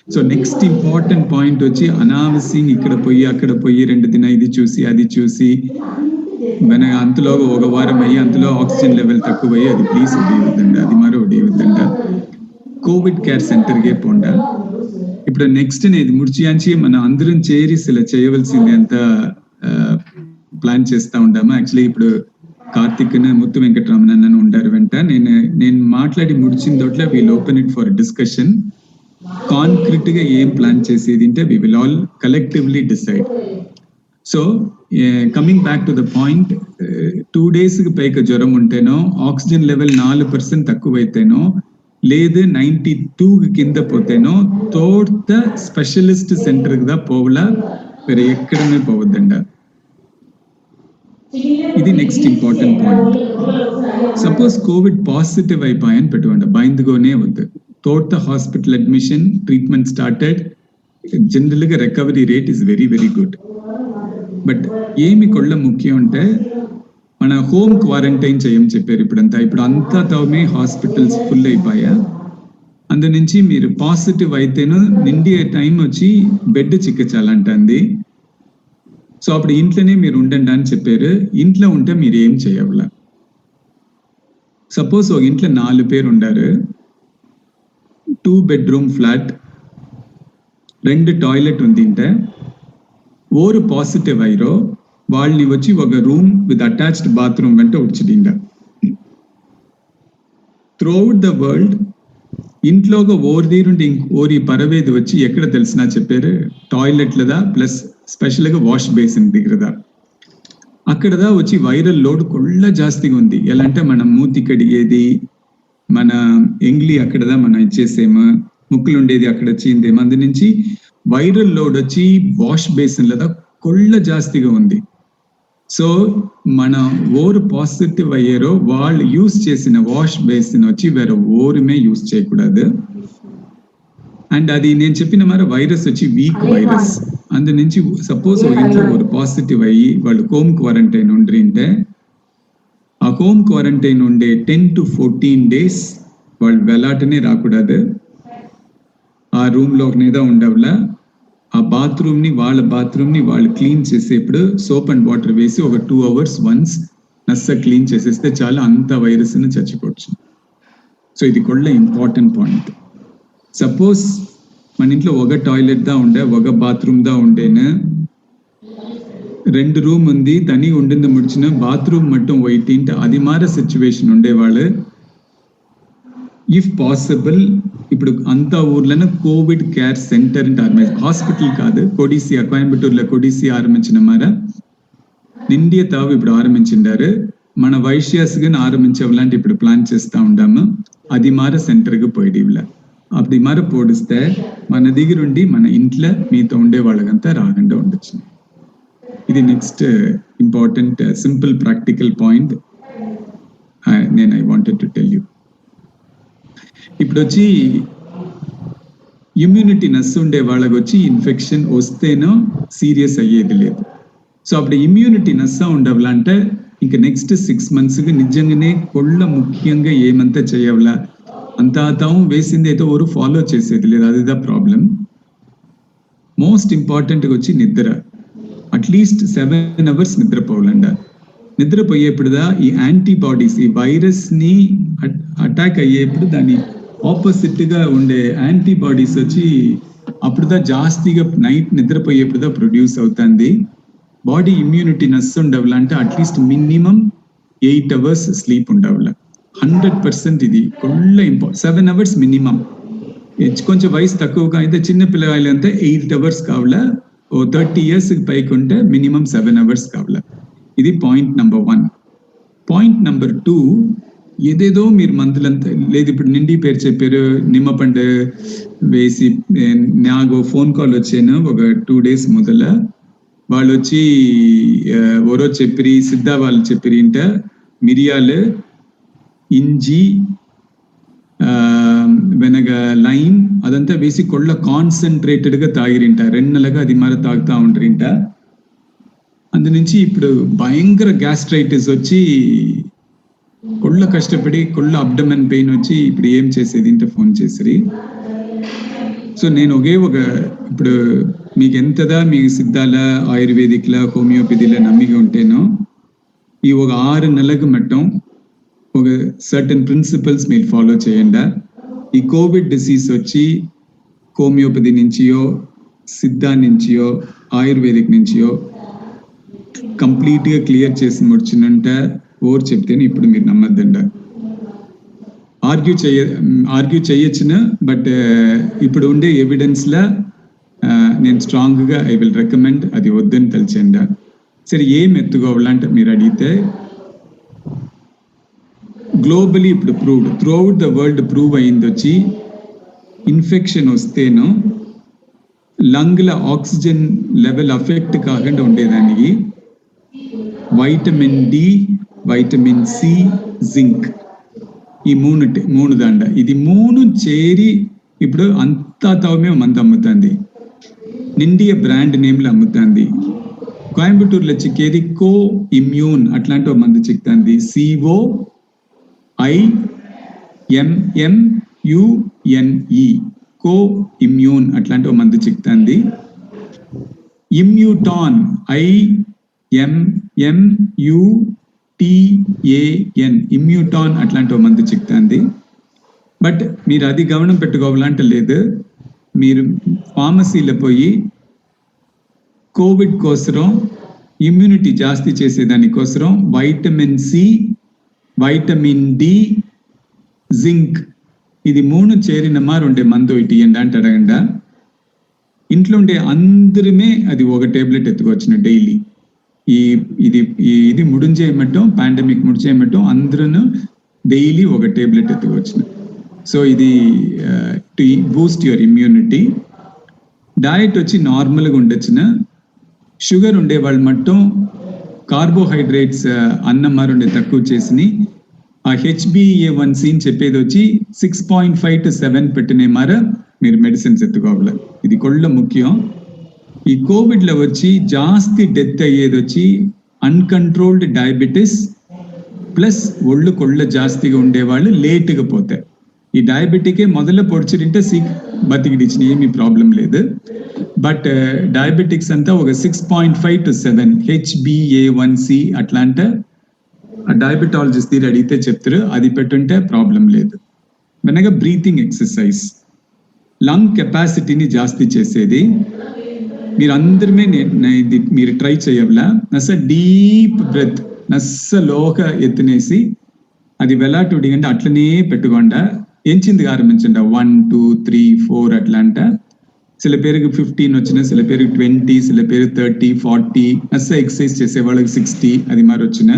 సో నెక్స్ట్ ఇంపార్టెంట్ పాయింట్ వచ్చి అనావశ్యంగా ఇక్కడ పోయి అక్కడ పోయి 2 దిన ఇది చూసి అది చూసి మన అంతలో ఒక వారం అయ్యి అంతలో ఆక్సిజన్ లెవెల్ తక్కువ అయ్యి అది ప్లీజ్ ఒడియవద్దండి, అది మరో ఒడియవద్దండ. Covid care సెంటర్కే పోండ. ఇప్పుడు నెక్స్ట్ ఇది ముడిచియాంచి మనం అందరం చేరి ఇలా చేయవలసింది అంత ప్లాన్ చేస్తూ ఉంటాము. యాక్చువల్లీ ఇప్పుడు కార్తిక్ ముత్తు వెంకటరామన్ ఉంటారు వెంట. నేను మాట్లాడి ముడిచిన తోట్ల we'll open it for discussion. Concrete గా ఏం ప్లాన్ చేసేది అంటే we will all collectively decide. So coming back to the point, 2 days పైకి జ్వరం ఉంటేనో, ఆక్సిజన్ లెవెల్ 4% తక్కువైతేనో, లేదు 92 కింద పోతేనో తోట స్పెషలిస్ట్ సెంటర్కి దా పోవలా, వేరే ఎక్కడనే పోవద్దండ. ఇది next important point. Suppose Covid positive అయిపోయాయని పెట్టుకోండి, బయలుదేరునే వద్దు. తోట హాస్పిటల్ అడ్మిషన్, ట్రీట్మెంట్ స్టార్టెడ్, జనరల్గా recovery rate is very very good. But ఏమి కొళ్ళ ముఖ్యం అంటే మన హోమ్ క్వారంటైన్ చేయమని చెప్పారు ఇప్పుడంతా. ఇప్పుడు అంతా తోమే హాస్పిటల్స్ ఫుల్ అయిపోయా. అందు నుంచి మీరు పాజిటివ్ అయితేనో నిండి టైం వచ్చి బెడ్ చిక్కించాలంటుంది. సో అప్పుడు ఇంట్లోనే మీరు ఉండండి అని చెప్పారు. ఇంట్లో ఉంటే మీరు ఏం చేయవల. సపోజ్ ఒక ఇంట్లో 4 పేరు ఉండారు, 2 bedroom ఫ్లాట్, 2 టాయిలెట్ ఉందింటే, ఓరు పాజిటివ్ అయ్యారో వాళ్ళని వచ్చి ఒక రూమ్ విత్ అటాచ్డ్ బాత్రూమ్ వెంట ఉడిచిడిండ. త్రూ అవుట్ ద వరల్డ్ ఇంట్లోగా ఓరి ఓరి పరవేది వచ్చి ఎక్కడ తెలిసినా చెప్పారు, టాయిలెట్లదా ప్లస్ స్పెషల్గా వాష్ బేసిన్ దగ్గరదా. అక్కడదా వచ్చి వైరల్ లోడ్ కొళ్ళ జాస్తిగా ఉంది. ఎలా అంటే మనం మూతి కడిగేది, మన ఎంగ్లీ అక్కడదా మనం ఇచ్చేసేమో, ముక్కులు ఉండేది అక్కడ వచ్చిందేమో. అందు నుంచి వైరల్ లోడ్ వచ్చి వాష్ బేసిన్లదా కొళ్ళ జాస్తిగా ఉంది. సో మన ఓరు పాజిటివ్ అయ్యారో వాళ్ళు యూజ్ చేసిన వాష్ బేసిన్ వచ్చి వేరే ఓరుమే యూజ్ చేయకూడదు. అండ్ అది నేను చెప్పిన మరి వైరస్ వచ్చి వీక్ వైరస్. అందు నుంచి సపోజ్ ఇంట్లో ఒక పాజిటివ్ అయ్యి వాళ్ళు హోమ్ క్వారంటైన్ ఉండ్రింటే, ఆ హోమ్ క్వారంటైన్ ఉండే 10 to 14 days వాళ్ళు వెలాటనే రాకూడదు. ఆ రూమ్లో ఒకనేదా ఉండవలా. ఆ బాత్రూమ్ని వాళ్ళు క్లీన్ చేసేప్పుడు సోప్ అండ్ వాటర్ వేసి ఒక 2 hours వన్స్ నస్స క్లీన్ చేసేస్తే చాలా, అంత వైరస్ని చచ్చిపోవచ్చు. సో ఇది కూడా ఇంపార్టెంట్ పాయింట్. సపోజ్ మన ఇంట్లో ఒక టాయిలెట్ దా ఉండే, ఒక బాత్రూమ్ దా ఉండేను, 2 రూమ్ ఉంది, తని ఉండింది ముడిచిన బాత్రూమ్ మట్టం వైటింటే అది మార సిచ్యువేషన్ ఉండేవాళ్ళు. ఇఫ్ పాసిబుల్ ఇప్పుడు అంతా ఊర్లోనే కోవిడ్ కేర్ సెంటర్ అంటే హాస్పిటల్ కాదు, కొడిసియా, కోయంబత్తూర్లో కొడిసియా ఆరంభించిన మార నిండియ తావు ఇప్పుడు ఆరంభించిండారు. మన వైశ్యాస్గా ఆరంభించేలాంటి ఇప్పుడు ప్లాన్ చేస్తూ ఉండాము. అది మార సెంటర్కి పోయి అది మార పోడిస్తే మన దగ్గరుండి మన ఇంట్లో మీతో ఉండే వాళ్ళకంతా రాకుండా ఉండొచ్చు. ఇది next important simple practical point నేను I wanted to tell you. ఇప్పుడు వచ్చి ఇమ్యూనిటీ నస్ ఉండే వాళ్ళకి వచ్చి ఇన్ఫెక్షన్ వస్తేనో సీరియస్ అయ్యేది లేదు. సో అప్పుడు ఇమ్యూనిటీ నస్సా ఉండవాలంటే ఇంకా నెక్స్ట్ 6 months నిజంగానే కొళ్ళ ముఖ్యంగా ఏమంతా చేయవలా, అంతా తాము వేసింది అయితే ఎవరు ఫాలో చేసేది లేదు. అదిదా ప్రాబ్లం. మోస్ట్ ఇంపార్టెంట్గా వచ్చి నిద్ర, అట్లీస్ట్ 7 hours నిద్రపోవాలండ. నిద్రపోయేప్పుడుదా ఈ యాంటీబాడీస్, ఈ వైరస్ని అటాక్ అయ్యేప్పుడు దాని ఆపోజిట్గా ఉండే యాంటీబాడీస్ వచ్చి అప్పుడుదా జాస్తిగా నైట్ నిద్రపోయేప్పుడుదా ప్రొడ్యూస్ అవుతుంది. బాడీ ఇమ్యూనిటీ నస్ ఉండవాలంటే అట్లీస్ట్ మినిమం 8 hours స్లీప్ ఉండవాల. 100% ఇది కొళ్ళ 7 hours మినిమం. కొంచెం వయసు తక్కువగా అయితే చిన్న పిల్లలు అంతా 8 hours కావాలా. 30 years పైకి ఉంటే మినిమం 7 hours కావాలా. ఇది పాయింట్ నెంబర్ 1. పాయింట్ నెంబర్ 2, ఏదేదో మీరు మందులంతా లేదు. ఇప్పుడు నిండి పేరు చెప్పారు, నిమ్మపండు వేసి నాకు ఫోన్ కాల్ వచ్చాను ఒక 2 days మొదల. వాళ్ళు వచ్చి ఎవరో చెప్పిరి, సిద్ధా వాళ్ళు చెప్పిరి ఇంట మిరియాలు, ఇంజి, వెనగ, లైమ్ అదంతా వేసి కొళ్ళ కాన్సన్ట్రేటెడ్గా తాగిరింట. 2 నెలలుగా అది మరి తాగుతూ ఉంటారింట. అందు నుంచి ఇప్పుడు భయంకర గ్యాస్ట్రైటిస్ వచ్చి కొళ్ళ కష్టపడి కొళ్ళ అబ్డమన్ పెయిన్ వచ్చి ఇప్పుడు ఏం చేసేది ఇంట ఫోన్ చేసిరి. సో నేను ఇప్పుడు మీకు ఎంతదా మీ సిద్ధాల, ఆయుర్వేదిక్ల, హోమియోపతిలో నమ్మిక ఉంటేనో ఈ ఒక 6 నెలలకు మట్టం ఒక సర్టన్ ప్రిన్సిపల్స్ మీరు ఫాలో చేయండి. ఈ కోవిడ్ డిసీజ్ వచ్చి హోమియోపతి నుంచియో, సిద్ధా నుంచియో, ఆయుర్వేదిక్ నుంచియో కంప్లీట్గా క్లియర్ చేసి ముడిచినంటే ఓరు చెప్తేనే ఇప్పుడు మీరు నమ్మద్దండ. ఆర్గ్యూ చేయొచ్చును, బట్ ఇప్పుడు ఉండే ఎవిడెన్స్లో నేను స్ట్రాంగ్గా ఐ విల్ రికమెండ్ అది వద్దని తెలిసిండా. సరే ఏం ఎత్తుకోవాలంటే మీరు అడిగితే గ్లోబలీ ఇప్పుడు proved throughout the world prove అయింది వచ్చి ఇన్ఫెక్షన్ వస్తేనో లంగ్ల ఆక్సిజన్ లెవెల్ అఫెక్ట్ కాకుండా ఉండేదానికి vitamin D, vitamin C, zinc ఈ మూడు దండ ఇది మూడు చేరి ఇప్పుడు అంతా తవమే మంది అమ్ముతుంది. నిండియ బ్రాండ్ నేమ్లు అమ్ముతుంది. కోయంబత్తూరులో చిక్కేది కో ఇమ్యూన్ అట్లాంటి మంది చిక్తుంది. COIMMUNE కో ఇమ్యూన్ అట్లాంటి మంది చిక్తుంది. ఇమ్యూటాన్ IMMUTAN ఇమ్యూటాన్ అట్లాంటి మంది చిక్తుంది. బట్ మీరు అది గమనం పెట్టుకోవాలంటే లేదు. మీరు ఫార్మసీలో పోయి కోవిడ్ కోసరం ఇమ్యూనిటీ జాస్తి చేసేదానికోసరం vitamin C, vitamin D, zinc ఇది మూడు చేరిన మారుండే మందు ఇటు ఇయ్యండి అంటే అడగండ. ఇంట్లో ఉండే అందరమే అది ఒక టేబ్లెట్ ఎత్తుకొచ్చిన డైలీ. ఇది ముడించేయమటం పాండమిక్ ముడిచేయమటం అందరూ డైలీ ఒక టేబ్లెట్ ఎత్తుకొచ్చిన. సో ఇది to Boost your immunity. Diet వచ్చి నార్మల్గా ఉండొచ్చిన. షుగర్ ఉండే వాళ్ళు మట్టం కార్బోహైడ్రేట్స్ అన్నం మారుండే తక్కువ చేసి ఆ HbA1c అని చెప్పేది వచ్చి 6.5 to 7 పెట్టిన మార మీరు మెడిసిన్స్ ఎత్తుకోవాలి. ఇది కొళ్ళ ముఖ్యం. ఈ కోవిడ్లో వచ్చి జాస్తి డెత్ అయ్యేది వచ్చి అన్కంట్రోల్డ్ డయాబెటీస్ ప్లస్ ఒళ్ళు కొళ్ళ జాస్తిగా ఉండేవాళ్ళు లేటుగా పోతాయి. ఈ డయాబెటికే మొదలు పొడిచిరింటే బతికిడిచిన ఏమీ ప్రాబ్లం లేదు. బట్ డయాబెటిక్స్ అంతా ఒక 6.5 to 7 HbA1c అట్లాంటి డయాబెటాలజిస్ట్ తీరు అడిగితే చెప్తారు. అది పెట్టుంటే ప్రాబ్లం లేదు. వెనక బ్రీతింగ్ ఎక్సర్సైజ్ లంగ్ కెపాసిటీని జాస్తి చేసేది. మీరు అందరమే మీరు ట్రై చేయవలా. నస్స డీప్ బ్రెత్ నస్స లోక ఎత్తునేసి అది వెలాటుడి అంటే అట్లనే పెట్టుకోండా ఎంచింది ఆరంభించండి. 1 2 3 4 అట్లా అంట. சில பேருக்கு 15 వచ్చిన, சில பேருக்கு 20, சில பேருக்கு 30 40 నస్స ఎక్సర్సైజ్ చేసే వాళ్ళకి 60 అది మరి వచ్చిన.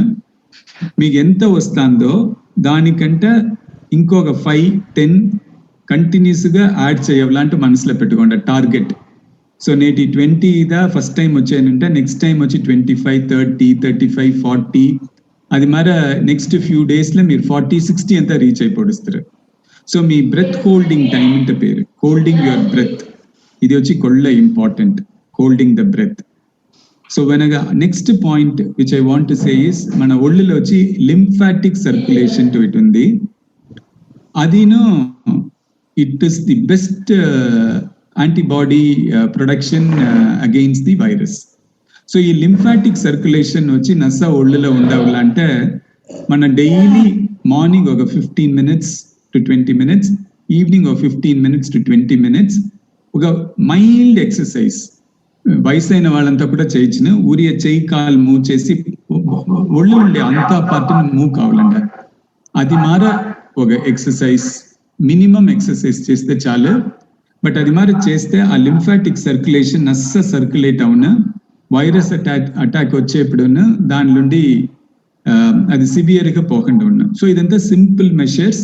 మీకు ఎంత వస్తుందో దానికంటే ఇంకొక 5-10 కంటిన్యూస్గా యాడ్ చేయవలాంటి మనసులో పెట్టుకోండి టార్గెట్. సో నేటి 20 ఫస్ట్ టైం వచ్చానంటే నెక్స్ట్ టైం వచ్చి 25, 30, 35, 40 అది మరి నెక్స్ట్ ఫ్యూ డేస్లో మీరు 40, 60 అంతా రీచ్ అయిపోడుస్తారు. సో మీ బ్రెత్ హోల్డింగ్ టైం అంటే పేరు హోల్డింగ్ యువర్ బ్రెత్. ఇది వచ్చి కొళ్ళ important, holding the breath. So వెనగా next point which I want to say is మన ఒళ్ళులో వచ్చి లింఫాటిక్ సర్క్యులేషన్ టు ఇట్ ఉంది. అదిను it is the best antibody production against the virus. So ఈ లింఫాటిక్ సర్క్యులేషన్ వచ్చి నస్స ఒళ్ళులో ఉండవాలంటే మన డైలీ మార్నింగ్ ఒక 15 minutes to 20 minutes, ఈవినింగ్ ఒక 15 minutes to 20 minutes ఒక మైల్డ్ ఎక్సర్సైజ్ వయసు అయిన వాళ్ళంతా కూడా చేయొచ్చిన. ఊరియా చెయ్యి కాలు మూవ్ చేసి ఒళ్ళు ఉండే అంతా పార్టీని మూవ్ కావాలంట. అది మార ఒక ఎక్సర్సైజ్ మినిమం ఎక్సర్సైజ్ చేస్తే చాలు. బట్ అది మరి చేస్తే ఆ లింఫాటిక్ సర్క్యులేషన్ నస్స సర్క్యులేట్ అవున వైరస్ అటాక్ వచ్చేప్పుడు దాని నుండి అది సివియర్గా పోకుండా ఉన్నాం. సో ఇదంతా సింపుల్ మెషర్స్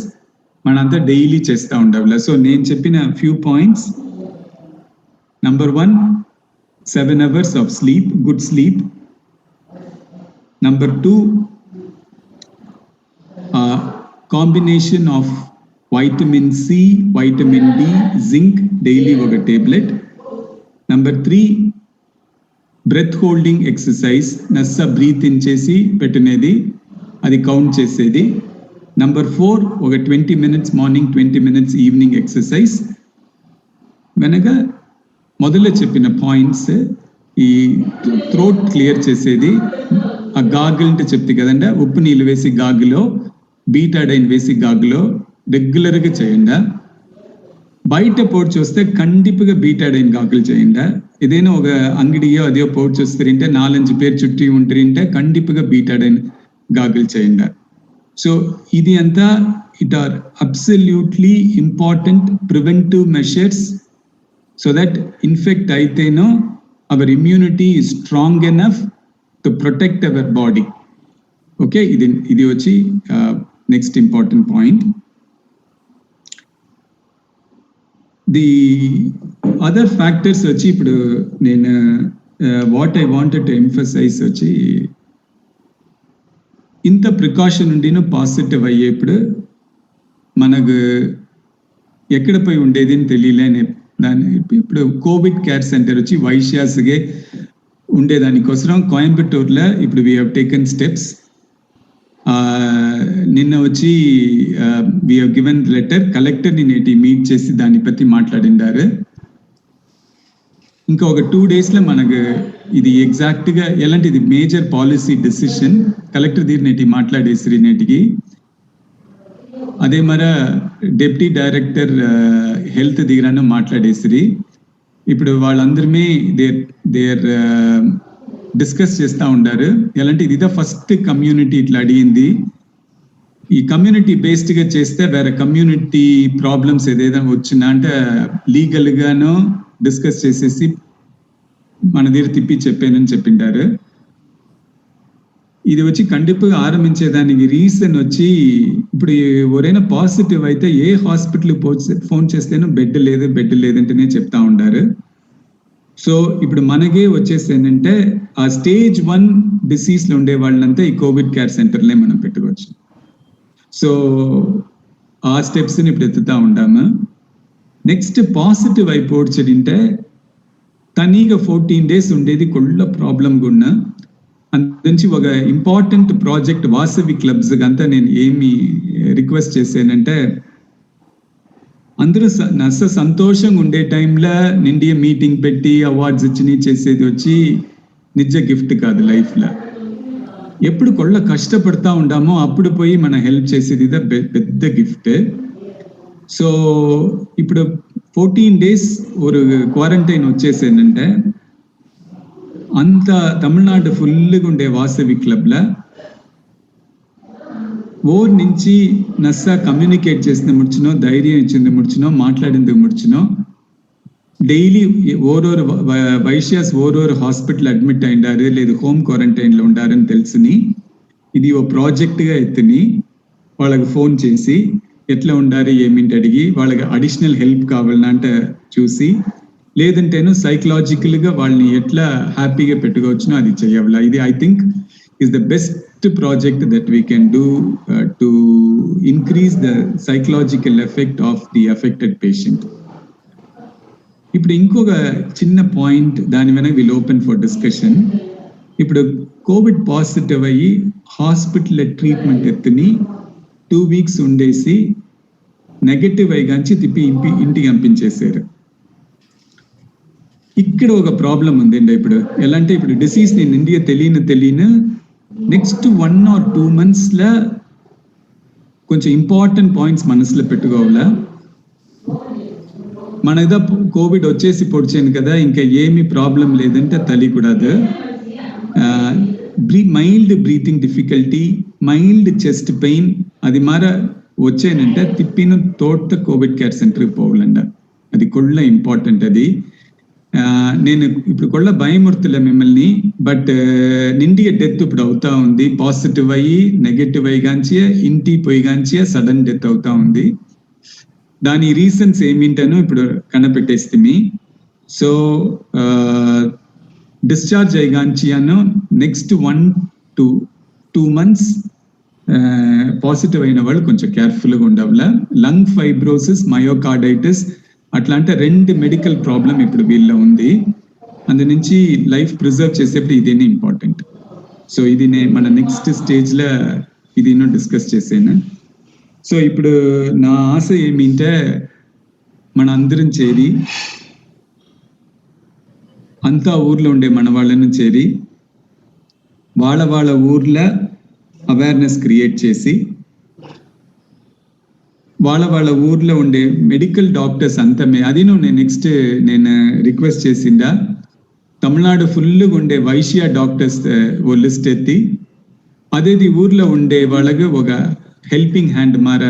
మనంతా డైలీ చేస్తూ ఉండాలి. సో నేను చెప్పిన few points. Number 1, 7 hours of sleep, good sleep. Number 2, combination of vitamin C, vitamin D, zinc daily oka tablet. Number 3, breath holding exercise, nassa breathe in chesi pettunedi adi count chesedi. Number 4, oka 20 minutes morning, 20 minutes evening exercise. Venaga మొదలు చెప్పిన points ఈ throat clear చేసేది. ఆ గాగుల్ అంటే చెప్తే కదండి, ఉప్పు నీళ్ళు వేసి గాగులో బీటాడైన్ వేసి గాగులో రెగ్యులర్గా చేయండి. బయట పౌడ్స్ వస్తే కండిపుగా బీటాడైన్ గాగులు చేయండి. ఏదైనా ఒక అంగడియో అదే పౌడ్స్ వస్తారంటే 4-5 పేరు చుట్టి ఉంటారంటే కండిపుగా బీటాడైన్ గాగులు చేయండి. సో ఇది అంతా it are absolutely important preventive measures so that infect అయితేనో our immunity is strong enough to protect our body. Okay, ఇది వచ్చి next important point. The other factors వచ్చి ఇప్పుడు నేను what I wanted to emphasize వచ్చి, ఇంత ప్రికాషన్ ఉండినూ పాజిటివ్ అయ్యేప్పుడు మనకు ఎక్కడ పోయి ఉండేది అని తెలియలేని దాన్ని ఇప్పుడు కోవిడ్ కేర్ సెంటర్ వచ్చి వైశ్యాస్గే ఉండేదానికోసం కోయంబత్తూర్లో ఇప్పుడు వీ హ్యావ్ టేకన్ స్టెప్స్. నిన్న వచ్చి వీ హ్యావ్ గివెన్ లెటర్, కలెక్టర్ని నేటి మీట్ చేసి దాన్ని పற்றி మాట్లాడిండారు. ఇంకా ఒక 2 daysలో మనకు ఇది ఎగ్జాక్ట్గా ఎలాంటి ఇది మేజర్ పాలసీ డెసిషన్ కలెక్టర్ దీని నేటి మాట్లాడేసిరి నేటికి. అదే మర డిప్యూటీ డైరెక్టర్ హెల్త్ దిగరాను మాట్లాడేసిరి. ఇప్పుడు వాళ్ళందరినీ దేర్ డిస్కస్ చేస్తూ ఉండారు. ఎలాంటి ఇది ఫస్ట్ కమ్యూనిటీ ఇట్లా అడిగింది. ఈ కమ్యూనిటీ బేస్డ్గా చేస్తే వేరే కమ్యూనిటీ ప్రాబ్లమ్స్ ఏదైనా వచ్చినా అంటే లీగల్గానో డిస్కస్ చేసేసి మన దగ్గర తిప్పి చెప్పానని చెప్పింటారు. ఇది వచ్చి కండిపుగా ఆరంభించేదానికి రీజన్ వచ్చి, ఇప్పుడు ఎవరైనా పాజిటివ్ అయితే ఏ హాస్పిటల్కి ఫోన్ చేస్తేనో బెడ్ లేదంటేనే చెప్తా ఉండారు. సో ఇప్పుడు మనకే వచ్చేసి ఏంటంటే ఆ స్టేజ్ 1 డిసీజ్లో ఉండే వాళ్ళంతా ఈ కోవిడ్ కేర్ సెంటర్లే మనం పెట్టుకోవచ్చు. సో ఆ స్టెప్స్ని ఇప్పుడు ఎత్తుతా ఉండాము. నెక్స్ట్ పాజిటివ్ అయిపోడ్చడింటే తనీగా 14 days ఉండేది కొళ్ళ ప్రాబ్లం కూడా. అందుంచి ఒక ఇంపార్టెంట్ ప్రాజెక్ట్ వాసవి క్లబ్స్ అంతా నేను ఏమి రిక్వెస్ట్ చేశానంటే, అందరూ సంతోషంగా ఉండే టైంలో నిండి మీటింగ్ పెట్టి అవార్డ్స్ ఇచ్చి చేసేది వచ్చి నిజ గిఫ్ట్ కాదు లైఫ్లో. ఎప్పుడు కొళ్ళ కష్టపడతా ఉంటామో అప్పుడు పోయి మనం హెల్ప్ చేసేది పెద్ద గిఫ్ట్. సో ఇప్పుడు 14 days ஒரு క్వారంటైన్ వచ్చేసేనంటే అంత తమిళనాడు ఫుల్గా ఉండే వాసవి క్లబ్లో ఓర్ నుంచి నస్సా కమ్యూనికేట్ చేసిన ముడిచినో, ధైర్యం ఇచ్చింది ముడిచినో, మాట్లాడింది ముడిచినో, డైలీ ఓరోరు వైశ్యాస్ ఓరోరు హాస్పిటల్ అడ్మిట్ అయిండారు లేదు హోమ్ క్వారంటైన్లో ఉండారని తెలుసుని ఇది ఓ ప్రాజెక్ట్గా ఎత్తుని వాళ్ళకి ఫోన్ చేసి ఎట్లా ఉండారు ఏమింటి అడిగి వాళ్ళకి అడిషనల్ హెల్ప్ కావాలన్నా అంటే చూసి, లేదంటేనో సైకలాజికల్గా వాళ్ళని ఎట్లా హ్యాపీగా పెట్టుకోవచ్చునో అది చేయాలి. ఇది I think is the best project that we can do to increase the psychological effect of the affected patient. ఇప్పుడు ఇంకొక చిన్న పాయింట్ దాని వెనక విల్ ఓపెన్ ఫర్ డిస్కషన్. ఇప్పుడు కోవిడ్ పాజిటివ్ అయ్యి హాస్పిటల్ ట్రీట్మెంట్ ఎత్తుని 2 weeks ఉండేసి నెగటివ్ అయ్యిగాంచి తిప్పి ఇంటికి పంపించేశారు. ఇక్కడ ఒక ప్రాబ్లం ఉందండి. ఇప్పుడు ఎలా అంటే ఇప్పుడు డిసీజ్ నేను ఇండియా తెలియను నెక్స్ట్ 1 or 2 monthsలో కొంచెం ఇంపార్టెంట్ పాయింట్స్ మనసులో పెట్టుకోవాలా. మన ఏదో కోవిడ్ వచ్చేసి పొడిచాను కదా ఇంకా ఏమి ప్రాబ్లం లేదంటే తెలియకూడదు. Mild breathing difficulty, mild chest pain అది మార వచ్చానంటే తిప్పిన తోట కోవిడ్ కేర్ సెంటర్కి పోవాలంట. అది కొళ్ళ ఇంపార్టెంట్. అది నేను ఇప్పుడు కొళ్ళ భయముర్తులే మిమ్మల్ని, బట్ నిండిగా డెత్ ఇప్పుడు అవుతా ఉంది. పాజిటివ్ అయ్యి నెగటివ్ అయ్యిగాంచి ఇంటి పోయిగాంచి సడన్ డెత్ అవుతా ఉంది. దాని రీజన్స్ ఏమింటానో ఇప్పుడు కనపెట్టేస్తే, సో డిశ్చార్జ్ అయ్యిగాంచియాను నెక్స్ట్ 1 to 2 months పాజిటివ్ అయిన వాళ్ళు కొంచెం కేర్ఫుల్గా ఉండవాలా. లంగ్ ఫైబ్రోసిస్, మయోకార్డైటిస్ అట్లాంటి 2 మెడికల్ ప్రాబ్లం ఇప్పుడు వీళ్ళలో ఉంది. అందు నుంచి లైఫ్ ప్రిజర్వ్ చేసేప్పుడు ఇదేనే ఇంపార్టెంట్. సో ఇది మన నెక్స్ట్ స్టేజ్లో ఇది డిస్కస్ చేసాను. సో ఇప్పుడు నా ఆశ ఏమింటే మన అందరం చేరి అంతా ఊర్లో ఉండే మన వాళ్ళను చేరి వాళ్ళ ఊర్లో అవేర్నెస్ క్రియేట్ చేసి వాళ్ళ ఊర్లో ఉండే మెడికల్ డాక్టర్స్ అంతమే అది నేను రిక్వెస్ట్ చేసిందా తమిళనాడు ఫుల్గా ఉండే వైశ్య డాక్టర్స్ ఓ లిస్ట్ ఎత్తి అదేది ఊర్లో ఉండే వాళ్ళకి ఒక హెల్పింగ్ హ్యాండ్ మార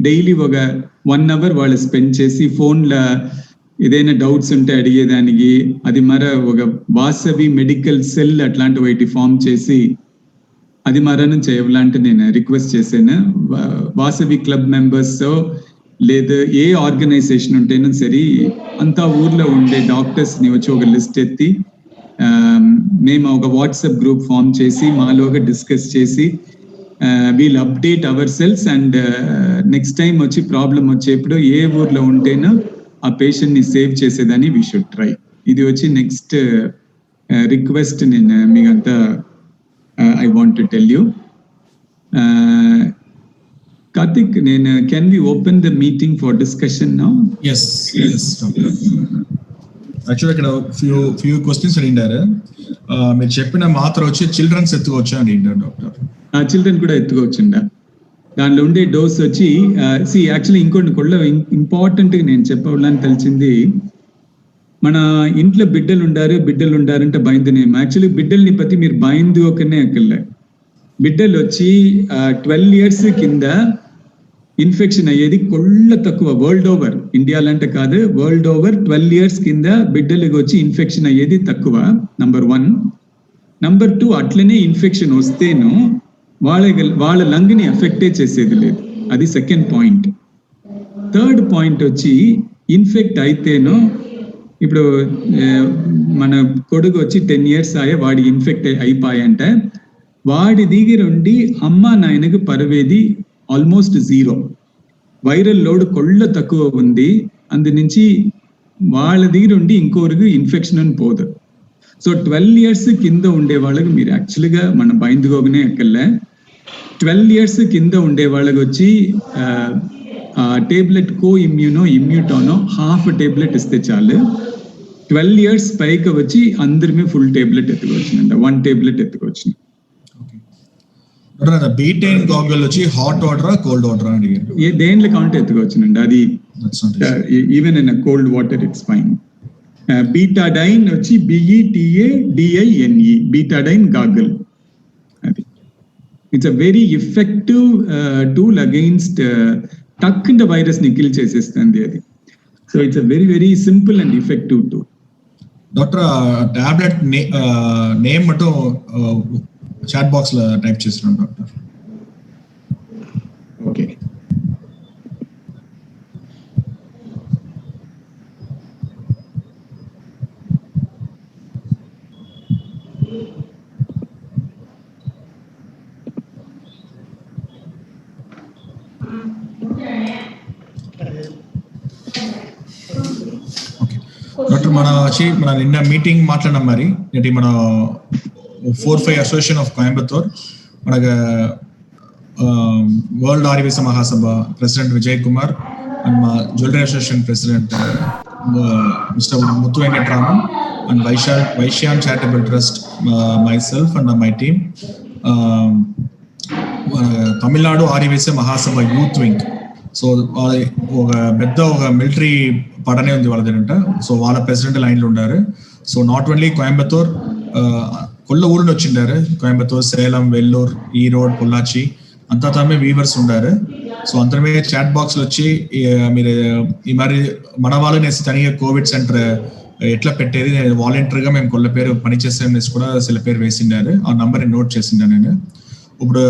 డైలీ ఒక 1 hour వాళ్ళు స్పెండ్ చేసి ఫోన్లో ఏదైనా డౌట్స్ ఉంటే అడిగేదానికి, అది ఒక వాసవి మెడికల్ సెల్ అట్లాంటి వాటి ఫామ్ చేసి అది చేయాలంటే నేను రిక్వెస్ట్ చేశాను. వాసవి క్లబ్ మెంబర్స్ లేదా ఏ ఆర్గనైజేషన్ ఉంటేనో సరే అంతా ఊర్లో ఉండే డాక్టర్స్ని వచ్చి ఒక లిస్ట్ ఎత్తి మేము ఒక వాట్సాప్ గ్రూప్ ఫామ్ చేసి మాలోగా డిస్కస్ చేసి we'll update our cells and next time వచ్చి ప్రాబ్లం వచ్చేప్పుడు ఏ ఊర్లో ఉంటేనో ఆ పేషెంట్ ని సేవ్ చేసేదని వీ షుడ్ ట్రై. ఇది వచ్చి నెక్స్ట్ రిక్వెస్ట్ నేను మీకంతా I want to tell you. Karthik, నేను can we open the meeting for discussion now? Yes doctor. Actually ఇక్కడ ఫ్యూ క్వశ్చన్స్ అడిగారు. మీరు చెప్పిన మాత్రం వచ్చి చిల్డ్రన్స్ ఎత్తుకోవచ్చా అని అడిగారు డాక్టర్. చిల్డ్రన్ కూడా ఎత్తుకోవచ్చుండా. దానిలో ఉండే డోస్ వచ్చి యాక్చువల్లీ ఇంకోటి కూడా ఇంపార్టెంట్గా నేను చెప్పవాలని తెలిసింది, మన ఇంట్లో బిడ్డలు ఉండారంటే భయందునేమో. యాక్చువల్లీ బిడ్డల్ని పத்தி మీరు భయందు ఒకనే అక్కర్లే. బిడ్డలు వచ్చి 12 years కింద ఇన్ఫెక్షన్ అయ్యేది కొళ్ళ తక్కువ వరల్డ్ ఓవర్. ఇండియాలో అంటే కాదు, వరల్డ్ ఓవర్ 12 years కింద బిడ్డలకు వచ్చి ఇన్ఫెక్షన్ అయ్యేది తక్కువ. నంబర్ 1. నంబర్ 2, అట్లనే ఇన్ఫెక్షన్ వస్తేను వాళ్ళ లంగ్ని ఎఫెక్టే చేసేది లేదు. అది సెకండ్ పాయింట్. థర్డ్ పాయింట్ వచ్చి ఇన్ఫెక్ట్ అయితేనో, ఇప్పుడు మన కొడుకు వచ్చి 10 years వాడి ఇన్ఫెక్ట్ అయిపోయంటే వాడి దగ్గర ఉండి అమ్మ నాయనకు పరవేది ఆల్మోస్ట్ 0. వైరల్ లోడ్ కొళ్ళ తక్కువ ఉంది, అందు నుంచి వాళ్ళ దగ్గర ఉండి ఇంకోరికి ఇన్ఫెక్షన్ అని పోదు. సో 12 years కింద ఉండే వాళ్ళకి మీరు యాక్చువల్గా మన బయలుదేరుగానే ఎక్కలే. 12 years కింద ఉండే వాళ్ళకి వచ్చి టేబ్లెట్ ఇమ్యూటోనో హాఫ్ టేబ్లెట్ ఇస్తే చాలు. 12 years పైకి వచ్చి అందరిమే ఫుల్ టేబ్లెట్ ఎత్తుకోవచ్చునండి, 1 టేబ్లెట్ ఎత్తుకోవచ్చు. బీటైన్ గాగల్ వచ్చి హాట్ వాటర్ కోల్డ్ వాటర్ అని దేంట్లో కౌంట్ ఎత్తుకోవచ్చునండి. అది even in cold water it's fine. Betadine వచ్చి BETADINE బీటాడైన్ గాగల్. అది it's a very effective tool against టక్కిన వైరస్ ని కిల్ చేసేస్తుంది అది. So it's a very very simple and effective tool. Doctor, tablet name మటు chat box లో type చేస్తున్నాం doctor. Okay. Doctor, మన నిన్న మీటింగ్ మాట్లాడినాం. మరి నేటి మన 4-5 అసోసియేషన్ ఆఫ్ కోయంబత్తూర్, మనకు world Aryavaishya Mahasabha president Vijay Kumar and మా jewellery association president mister Muthu Venkataraman and Vaishyan charitable trust, myself and my team, Tamil Nadu Aryavaishya Mahasabha youth wing. So ఒక మిలిటరీ పడనే ఉంది వాళ్ళ దగ్గర. సో వాళ్ళ ప్రెసిడెంట్ లైన్లో ఉండారు. సో నాట్ ఓన్లీ కోయంబత్తూర్, కొల్ల ఊరిని వచ్చిండారు. కోయంబత్తూర్, సేలం, వెల్లూర్, ఈరోడ్, పొల్లాచి అంతా తమే వీవర్స్ ఉండారు. సో అందరమే చాట్ బాక్స్ లో వచ్చి మీరు ఈ మరి మన వాళ్ళని తనిగా కోవిడ్ సెంటర్ ఎట్లా పెట్టేది వాలంటీర్గా మేము కొల్ల పేరు పనిచేసే కూడా సిల పేరు వేసిండారు. ఆ నంబర్ నోట్ చేసిండా నేను. ఇప్పుడు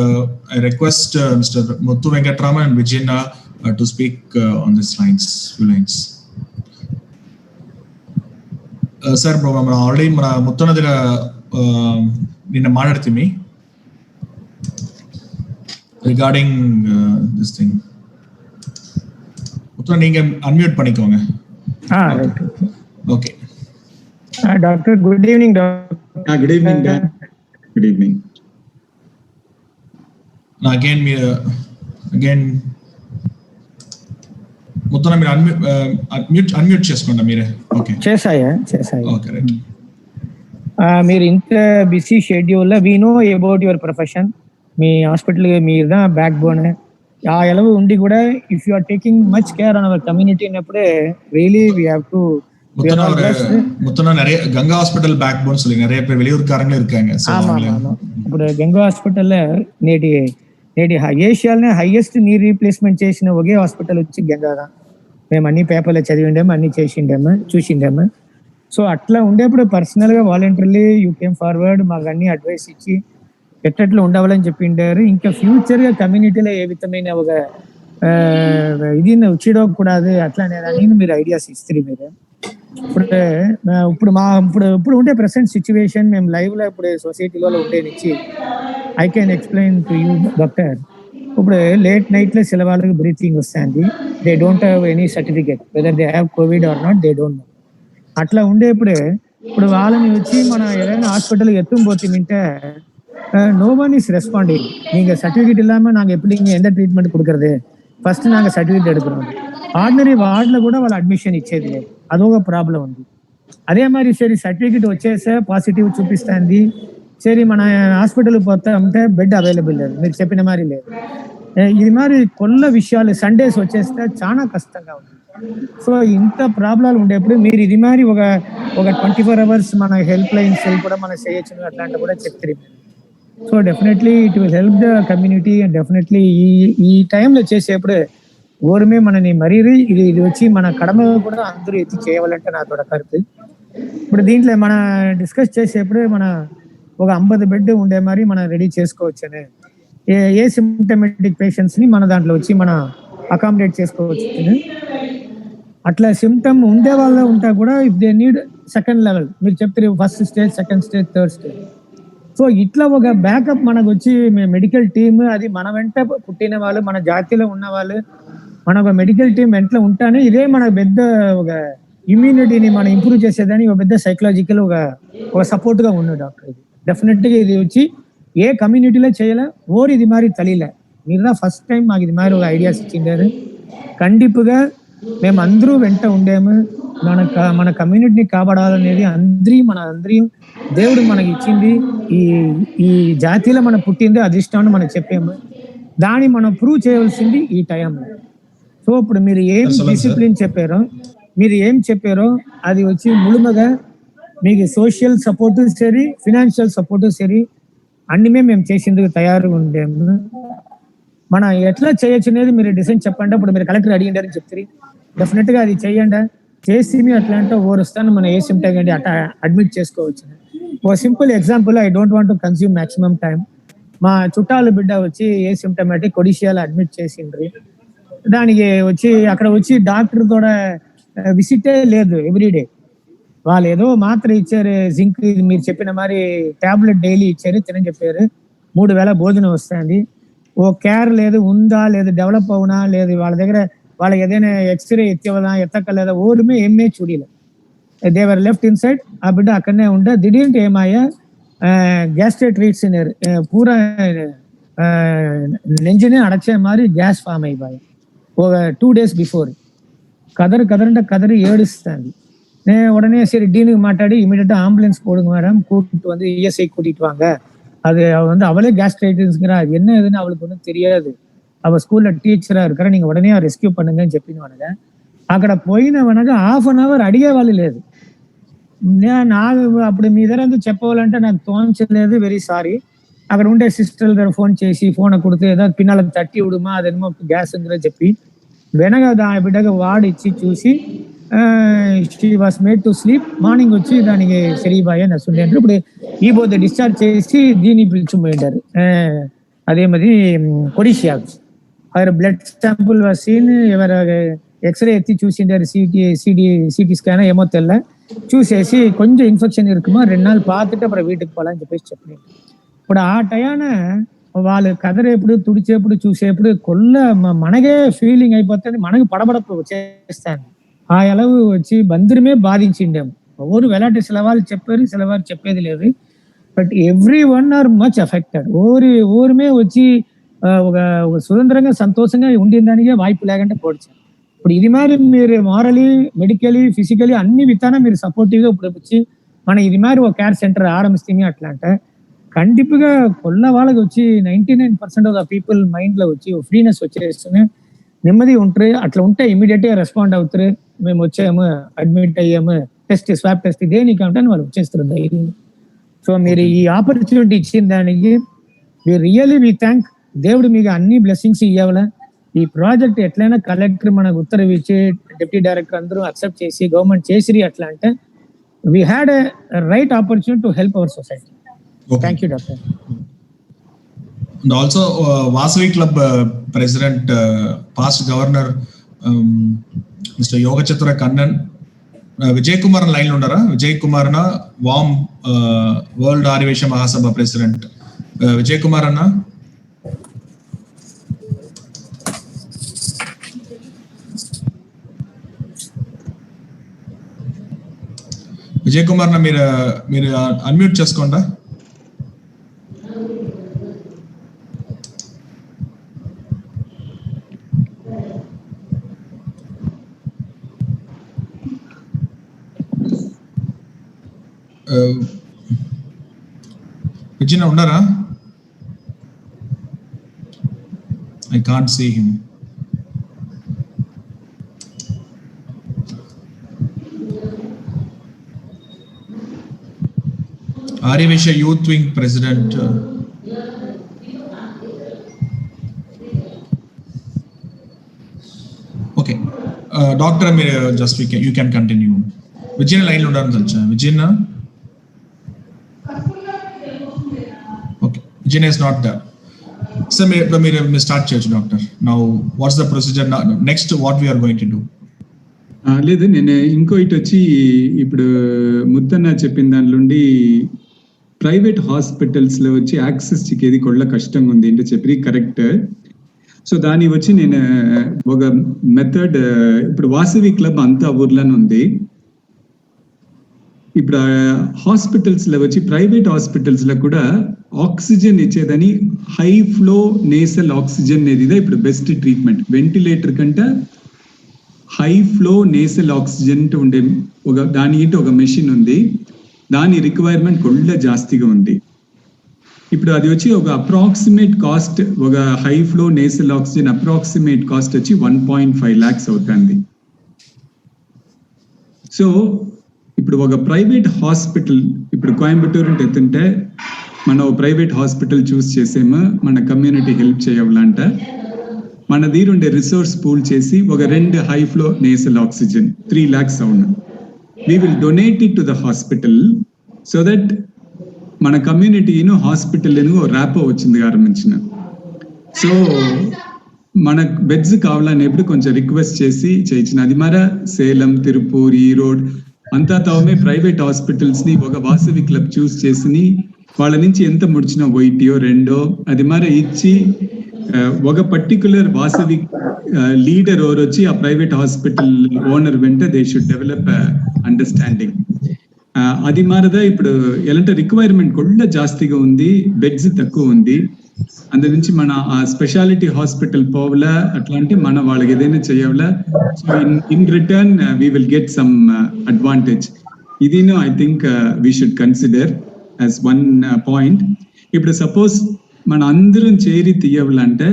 I request mister Muthu Venkataraman and విజయన్న to speak on this few lines. Sir, మన ఆల్రెడీ మన ముత్తన్న దగ్గర నిన్న మాట్లాడుతుంది రిగార్డింగ్ దిస్ థింగ్. முத்தா, நீங்க அன்மியூட் பண்ணிக்கோங்க. Okay doctor, good evening doctor. Good evening doctor. Good evening. నా అగైన్ ముత్తన్న మీరు అన్మ్యూట్ చేసుకోండి మీరే. ఓకే, చేసాయా? Okay, right. మీరు ఇంత బిజీ షెడ్యూల్లో we know about your profession. మీ హాస్పిటల్ మీరు தான் బ్యాక్ బోన్. ఆ அளவு ఉండి కూడా if you are taking much care on our community అన్నప్పుడే రియలీ వి హావ్ టు. முத்தனா நிறைய கங்கா ஹாஸ்பிடல் பேக் போன் சொல்லி நிறைய பேர் வெளியூர்காரங்களும் இருக்காங்க. ఇప్పుడు గంగా హాస్పిటల్ నేటి ఏషియాలోనే హైయెస్ట్ నీ రీప్లేస్మెంట్ చేసిన ఒకే హాస్పిటల్ వచ్చి గంగా. మేము అన్ని పేపర్లో చదివిండాము, అన్ని చేసిండాము, చూసిండాము. సో అట్లా ఉండేప్పుడు పర్సనల్గా వాలంటరీలీ యూ కేమ్ ఫార్వర్డ్, మాకు అన్ని అడ్వైస్ ఇచ్చి ఎట్టట్లో ఉండవాలని చెప్పిండారు. ఇంకా ఫ్యూచర్గా కమ్యూనిటీలో ఏ విధమైన ఒక ఇది వచ్చిడకూడదు అట్లా అనేది మీరు ఐడియాస్ ఇస్తారు మీరు. ఇప్పుడు ఉండే ప్రెసెంట్ సిచ్యువేషన్ మేము లైవ్ లో ఇప్పుడు సొసైటీలో ఉండేనిచ్చి I can explain to you doctor. ఇప్పుడు లేట్ నైట్ లో సిల వాళ్ళకి బ్రీతింగ్ వస్తుంది, they don't have any certificate whether they have Covid or not, they don't know. అట్లా ఉండేప్పుడే ఇప్పుడు వాళ్ళని వచ్చి మన ఏదైనా హాస్పిటల్ ఎత్తుం పోతుంటే நோ ஒன் இஸ் ரெஸ்பாண்டிங். நீங்க சர்டிஃபிகேட் இல்லாம நாங்க எப்படி இங்க எந்த ட்ரீட்மெண்ட் கொடுக்கறது, ఫస్ట్ நாங்க సర్టిఫికేట్ எடுக்கிறோம். ఆర్డినరీ వార్డులో కూడా వాళ్ళు అడ్మిషన్ ఇచ్చేది లేదు, అదొక ప్రాబ్లం ఉంది. అదే మరి సరే సర్టిఫికేట్ వచ్చేసే పాజిటివ్ చూపిస్తుంది, సరే మన హాస్పిటల్కి పోతా ఉంటే బెడ్ అవైలబుల్ లేదు, మీరు చెప్పిన మరి లేదు. ఇది మరి కొల్ల విషయాలు సండేస్ వచ్చేస్తే చాలా కష్టంగా ఉంది. సో ఇంత ప్రాబ్లాలు ఉండేప్పుడు మీరు ఇది మరి ఒక 24 hours మన హెల్ప్ లైన్ సెల్ కూడా మనం చేయొచ్చు అట్లాంటి కూడా చెప్తారు. So definitely it will help the community. And definitely ఈ టైంలో చేసేప్పుడు ఓరమే మనని మరీ ఇది వచ్చి మన కడమ కూడా అందరూ ఎత్తి చేయవాలంటే నాతో కరుతు. ఇప్పుడు దీంట్లో మన డిస్కస్ చేసేప్పుడు మన ఒక 50 బెడ్ ఉండే మరి మనం రెడీ చేసుకోవచ్చని, ఏ సిమ్టమేటిక్ పేషెంట్స్ ని మన దాంట్లో వచ్చి మన అకామిడేట్ చేసుకోవచ్చు. అట్లా సిమ్టమ్ ఉండే వాళ్ళ ఉంటా కూడా if they need second level మీరు చెప్తారు, first stage, second stage, third stage. So ఇట్లా ఒక బ్యాకప్ మనకు వచ్చి మెడికల్ టీమ్, అది మన వెంట పుట్టిన వాళ్ళు, మన జాతిలో ఉన్న వాళ్ళు, మన ఒక మెడికల్ టీం వెంటనే ఉంటానే ఇదే మన పెద్ద ఒక ఇమ్యూనిటీని మనం ఇంప్రూవ్ చేసేదని ఒక పెద్ద సైకలాజికల్ ఒక సపోర్ట్ గా ఉంది డాక్టర్. డెఫినెట్ గా ఇది వచ్చి ఏ కమ్యూనిటీలో చేయలే ఓర్ ఇది మరి తెలియలే, మీరు ఫస్ట్ టైం మాకు ఇది మరి ఒక ఐడియాస్ ఇచ్చిండారు. కండిపుగా మేము అందరూ వెంట ఉండేము, మన కమ్యూనిటీని కాపాడాలనేది అందరి దేవుడు మనకి ఇచ్చింది. ఈ జాతిలో మనం పుట్టింది అధిష్టానం మనం చెప్పాము, దాన్ని మనం ప్రూవ్ చేయవలసింది ఈ టైంలో. సో ఇప్పుడు మీరు ఏం డిసిప్లిన్ చెప్పారో అది వచ్చి ములుమగా మీకు సోషల్ సపోర్టు సరి, ఫినాన్షియల్ సపోర్టు సరి అన్ని మేము చేసేందుకు తయారుగా ఉండేము. మన ఎట్లా చేయొచ్చు అనేది మీరు డిసైన్ చెప్పండి. ఇప్పుడు మీరు కలెక్టర్ అడిగిండారని చెప్తారు, డెఫినెట్ గా అది చెయ్యండి. చేసి అట్లా అంటే వస్తాను మనం ఏ సిమ్టమ్ అండి అట్లా అడ్మిట్ చేసుకోవచ్చు. ఒక simple example, I don't want to consume maximum time. మా చుట్టాలు బిడ్డ వచ్చి ఏ సిమ్టమాటిక్ కొడిషియాలో అడ్మిట్ చేసిండ్రి, దానికి వచ్చి అక్కడ వచ్చి డాక్టర్ కూడా విజిటే లేదు ఎవ్రీడే. వాళ్ళు ఏదో మాత్ర ఇచ్చారు, జింక్ మీరు చెప్పిన మరి టాబ్లెట్ డైలీ ఇచ్చారు, తినని చెప్పారు, 3 వేళ భోజనం వస్తుంది. ఓ కేర్ లేదు, ఉందా లేదు, డెవలప్ అవునా లేదు, వాళ్ళ దగ్గర వాళ్ళకి ఏదైనా ఎక్స్రే ఎత్తివదా ఎత్తకలేదా, ఓడిమే ఏమే చూడలేదు. దేవర్ లెఫ్ట్ ఇన్సైడ్, ఆ బిడ్డ అక్కడనే ఉండే దిడేంటి ఏమాయా గ్యాస్ట్రేట్ రీడ్స్ పూరా నెంజినే అడచే మారి గ్యాస్ ఫామ్ అయిపోయాయి. ఒక 2 days బిఫోర్ கதறி ஏடுஸ்தாங்க. உடனே சரி டீனுக்கு மாட்டாடி இமீடியட்டா ஆம்புலன்ஸ் போடுங்க மேடம், கூட்டிட்டு வந்து இஎஸ்ஐ கூட்டிட்டு வாங்க. அது அவளே கேஸ்ட்ரைட்டிஸ்ங்கிறா, என்ன ஏதுன்னு அவளுக்கு ஒன்றும் தெரியாது, அவள் ஸ்கூல்ல టీచరా இருக்கிற, நீங்க உடனே రెస్క్యూ பண்ணுங்கன்னு చెప్పినవనగా అక్కడ పోయినవనగా 1/2 hour అడిగే వాళ్ళు లేదు. నాకు అప్పుడు మీ దగ్గర చెప్పవాలంటే నాకు తోచలేదు, వెరీ సారీ. అక్కడ ఉండే సిస్టర్ దగ్గర ఫోన్ చేసి ఫోన్ కొడితే ఏదో పిన్నలకు తట్టి విడుమా అదేమో గ్యాస్ ఉందిరా చెప్పి వెనగా దాని బిడ్డగా వాడిచ్చి చూసి she was made to sleep. Morning వచ్చి దానికి సరిబాయ్ అని వస్తుండే అంటే ఇప్పుడు ఈ పోతే డిశ్చార్జ్ చేసి దీన్ని పిలిచిపోయింటారు. అదేమది కొడిషియాకు அவர் బ్లడ్ శాంపుల్ సీన్ ఎవరు ఎక్స్రే ఎత్తి చూసిండారు, సిటీ స్కాన్ ఏమో తెల్ల చూసేసి కొంచెం ఇన్ఫెక్షన్ இருக்குமா 2 நாள் பார்த்துட்டு அப்புறம் வீட்டுக்கு போகலான்னு చెప్పేసి చెప్పినారు. ఇప్పుడు ఆ టయాన వాళ్ళు కదరేపుడు తుడిచేపుడు చూసేప్పుడు మనగే ఫీలింగ్ అయిపోతుంది, మనకు పడబడపు వచ్చేస్తాను. ఆ ఎలవు వచ్చి బందరమే బాధించిండేము. ఊరు వెలాంటి సిలవాళ్ళు చెప్పారు, సిలవారు చెప్పేది లేదు. But every one are much affected. ఊరిమే వచ్చి ఒక స్వతంత్రంగా సంతోషంగా ఉండిన దానికే వాய்ப்பு లేకుండా పోడ్చారు. ఇప్పుడు ఇది మరి మీరు మారలీ, మెడికలీ, ఫిజికలీ అన్ని విధానం మీరు సపోర్టివ్గా ఇప్పుడు వచ్చి మన ఇది మరి ఒక కేర్ సెంటర్ ఆరంభిస్తే అట్లా అంటే కండిపుగా కొల్ల వాళ్ళకి వచ్చి 99% ఆఫ్ ద పీపుల్ మైండ్లో వచ్చి ఫ్రీనెస్ వచ్చేస్తూనే నెమ్మది ఉంటారు. అట్లా ఉంటే ఇమీడియట్గా రెస్పాండ్ అవుతారు. మేము వచ్చాము, అడ్మిట్ అయ్యాము, టెస్ట్ స్వాబ్ టెస్ట్ దేనికంటే వాళ్ళు వచ్చేస్తారు ధైర్యం. సో మీరు ఈ ఆపర్చునిటీ ఇచ్చిన దానికి వి థ్యాంక్. దేవుడు మీకు అన్ని బ్లెస్సింగ్స్ ఇవ్వాలా. ఈ ప్రాజెక్ట్ ఎట్లయినా కలెక్టర్ మనకు ఉత్తర్వు ఇచ్చి డిప్యూటీ డైరెక్టర్ అందరూ అక్సెప్ట్ చేసి గవర్నమెంట్ చేసిరి అట్లా అంటే we had a right opportunity to help our society. Thank you doctor. And also Vasavi Club President, past Governor Mr. Yogachitra Kannan, Vijay Kumar line undara. Vijay Kumar na warm World Arivesha Mahasabha President. Vijay Kumar anna. Vijay Kumar నా మీరు unmute చేసుకోండా. Vijay ఉన్నారా? I can't see him. Arivesha Youth Wing President. Okay. Doctor, just you can continue. Vijay line lo undaru telcha. Vijay na? Okay. Vijay is not there. So we start church, doctor. Now, what's the procedure now? Next, what we are going to do? లేదు, నేను ఇంకో ఇటు వచ్చి ఇప్పుడు ముద్దన్న చెప్పిన దానిలోండి private hospitals లో వచ్చి access చిక్కేది కొళ్ళ కష్టంగా ఉంది అంటే చెప్పి కరెక్ట్. సో దాని వచ్చి నేను ఒక మెథడ్, ఇప్పుడు వాసవి క్లబ్ అంతా ఊర్లోనే ఉంది. ఇప్పుడు హాస్పిటల్స్ లో వచ్చి ప్రైవేట్ హాస్పిటల్స్ లో కూడా ఆక్సిజన్ ఇచ్చేదని హై ఫ్లో నేసల్ ఆక్సిజన్ అనేది ఇప్పుడు బెస్ట్ ట్రీట్మెంట్. వెంటిలేటర్ కంటే హై ఫ్లో నేసల్ ఆక్సిజన్ ఉండే దాని ఒక మెషిన్ ఉంది. దాని రిక్వైర్మెంట్ కొళ్ళ జాస్తిగా ఉంది. ఇప్పుడు అది వచ్చి ఒక అప్రాక్సిమేట్ కాస్ట్, ఒక high flow nasal oxygen approximate cost వచ్చి 1.5 lakhs అవుతుంది. సో ఇప్పుడు ఒక ప్రైవేట్ హాస్పిటల్, ఇప్పుడు కోయంబత్తూరు ఎత్తుంటే మనం ప్రైవేట్ హాస్పిటల్ చూస్ చేసేమో మన కమ్యూనిటీ హెల్ప్ చేయాలంటే మన దగ్గరుండే రిసోర్స్ పూల్ చేసి ఒక 2 high flow nasal oxygen 3 lakhs అవును. We will donate it to the hospital so that మన కమ్యూనిటీను హాస్పిటల్ ర్యాపో వచ్చింది ఆరంభించిన. సో మనకు బెడ్స్ కావాలనేప్పుడు కొంచెం రిక్వెస్ట్ చేసి చేయించిన. అది మర సేలం, తిరుపూర్, ఈరోడ్ అంతా తామే ప్రైవేట్ హాస్పిటల్స్ ని ఒక వాసవి క్లబ్ చూస్ చేసి వాళ్ళ నుంచి ఎంత ముడిచినా 1 or 2 అది మర ఇచ్చి ఒక పర్టికులర్ వాసవి లీడర్ ఎవరు వచ్చి ఆ ప్రైవేట్ హాస్పిటల్ ఓనర్ వెంట దే షుడ్ డెవలప్ అండర్స్టాండింగ్. అది మారదా ఇప్పుడు ఎలాంటి రిక్వైర్మెంట్ కూడా జాస్తిగా ఉంది, బెడ్స్ తక్కువ ఉంది. అందు నుంచి మన ఆ స్పెషాలిటీ హాస్పిటల్ పోవాలా, అట్లా అంటే మన వాళ్ళకి ఏదైనా చేయాలా. So in return we will get some advantage. ఇది I think we should consider as one point. ఇప్పుడు సపోజ్ మన అందరం చేరి తీయాలంటే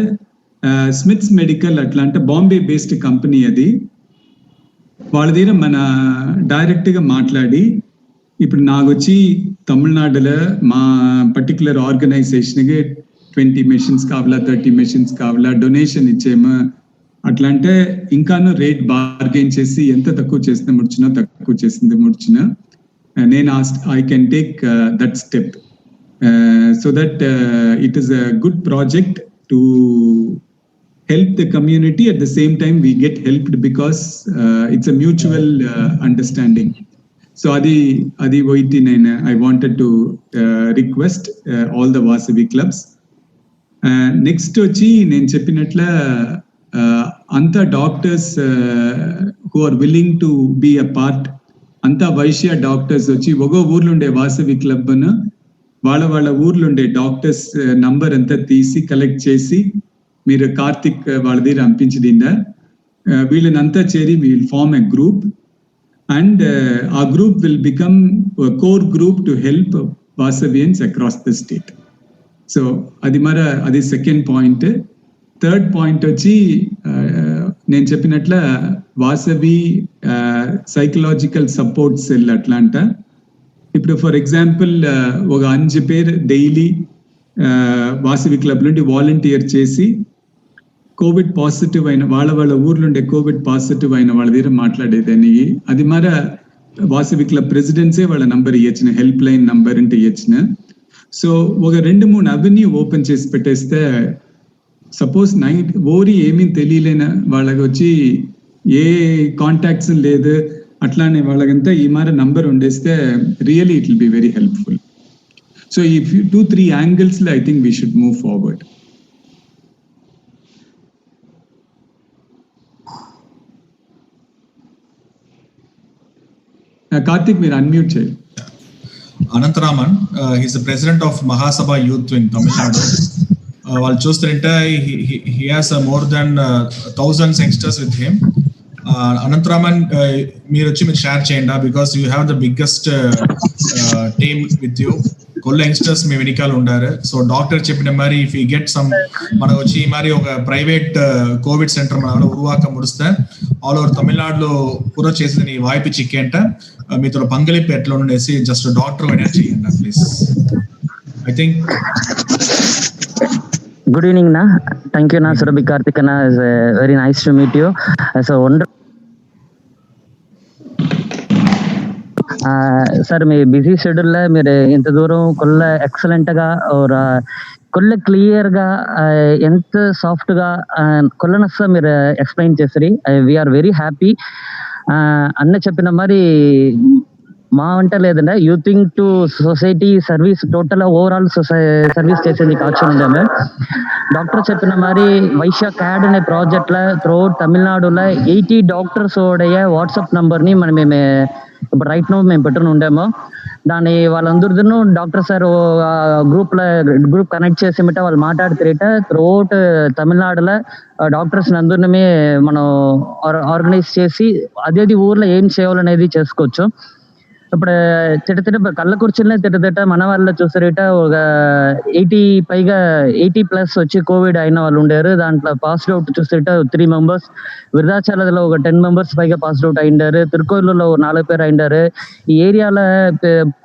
స్మిత్స్ మెడికల్ అట్లా అంటే బాంబే బేస్డ్ కంపెనీ, అది వాళ్ళ దగ్గర మన డైరెక్ట్ గా మాట్లాడి ఇప్పుడు నాకు వచ్చి తమిళనాడులో మా పర్టికులర్ ఆర్గనైజేషన్కి 20 machines కావాలా, 30 machines కావాలా, డొనేషన్ ఇచ్చేమో. అట్లా అంటే ఇంకాను రేట్ బార్గెన్ చేసి ఎంత తక్కువ చేస్తే ముడిచినా, తక్కువ చేసింది ముడిచినా నేను I can take that step. So that it is a good project to help the community. At the same time we get helped because it's a mutual understanding. So adi voiti I wanted to request all the Vasavi clubs. Next వచ్చి నేను చెప్పినట్ల అంతా doctors who are willing to be a part, అంతా Vysya doctors వచ్చి ఒక ఊర్లో ఉండే Vasavi club వాళ్ళ ఊర్లో ఉండే డాక్టర్స్ నంబర్ అంతా తీసి కలెక్ట్ చేసి మీరు కార్తిక్ వాళ్ళ దగ్గర పంపించిందా, వీళ్ళనంతా చేరి will form a group and ఆ group will become core group to help Vasavians across the state. So అది సెకండ్ పాయింట్. థర్డ్ పాయింట్ వచ్చి నేను చెప్పినట్ల వాసవి సైకలాజికల్ సపోర్ట్ సెల్ అట్లాంట. ఇప్పుడు ఫర్ ఎగ్జాంపుల్ ఒక 5 పేరు డైలీ వాసవి క్లబ్ నుండి వాలంటీర్ చేసి కోవిడ్ పాజిటివ్ అయిన వాళ్ళ ఊర్లుండే కోవిడ్ పాజిటివ్ అయిన వాళ్ళ దగ్గర మాట్లాడేదని అది మర వాసవి క్లబ్ ప్రెసిడెన్సే వాళ్ళ నంబర్ ఇచ్చిన, హెల్ప్ లైన్ నంబర్ అంటే ఇచ్చిన. సో ఒక 2-3 అవెన్యూ ఓపెన్ చేసి పెట్టేస్తే సపోజ్ నైట్ ఓరి ఏమీ తెలియలేని వాళ్ళకి వచ్చి ఏ కాంటాక్ట్స్ లేదు అట్లానే వాళ్ళకంతా ఈ మార నంబర్ ఉండేస్తే really it will be very helpful. So ఈ 2-3 యాంగిల్స్ లో I think we should move forward. Karthik మీరు అన్మ్యూట్ చేయాలి. Anantharaman, he's the president of Mahasabha Youth in Tamil Nadu. వాళ్ళు చూస్తుంటే he has more than 1,000 youngsters with him. Anantharaman, మీరు share చేయండి because you have the biggest team with you. కొల్ల youngsters మీ వెనకాల ఉండారు. సో డాక్టర్ చెప్పిన మరి ఇఫ్ యూ గెట్ సమ్ మనకు వచ్చి మరి ఒక ప్రైవేట్ కోవిడ్ సెంటర్ మన ఉరువాక ముడిస్తే ఆల్ ఓవర్ తమిళనాడులో పూర చేసేది నీ వాయిపు చిక్కేంట మీతో పంగలిపి ఎట్లా ఉండేసి జస్ట్ డాక్టర్ వెయిట్ చేయండి please. I think Good evening, na. Thank you, na. Surabhi Karthik, na. It's very nice to meet you. So, sir मैं बिजी शेड्यूल है मेरे इंत दूर कोल्ल एक्सलेंट गा और कोल्ल क्लियर गा एंत सॉफ्ट गा कोल्लनस మీరు ఎక్స్ప్లెయిన్ చేసిరి. We are very happy. అన్న చెప్పిన మరి మా వంట లేదండి youth wing to society service total overall service చేసేది కావచ్చు ఉండే. డాక్టర్ చెప్పిన మరి వైశ్య క్యాడ్ అనే ప్రాజెక్ట్ లో త్రూఅవుట్ తమిళనాడులో 80 డాక్టర్స్ ఓడయ్యే వాట్సాప్ నంబర్ ని మనం మేము ఇప్పుడు రైట్ నో మేము పెట్టుకుని ఉండేమో. దాన్ని వాళ్ళందరితో డాక్టర్ సార్ గ్రూప్ కనెక్ట్ చేసి వాళ్ళు మాట్లాడుతారట. త్రూఅవుట్ తమిళనాడులో డాక్టర్స్ అందరినీ మనం ఆర్గనైజ్ చేసి అదేది ఊర్లో ఏం చేయాలనేది చేసుకోవచ్చు. ఇప్పుడు తిట్ట కళ్ళకుర్చులనే తిట్ట మన వాళ్ళ చూసారట ఒక 80+ వచ్చి కోవిడ్ అయిన వాళ్ళు ఉండారు. దాంట్లో పాస్డ్ అవుట్ చూసారట 3 మెంబర్స్. విరుదాచలంలో ఒక 10 మెంబర్స్ పైగా పాస్డ్ అవుట్ అయిండారు. తిరుకోయిలలో 4 పేరు అయిండారు. ఈ ఏరియాలో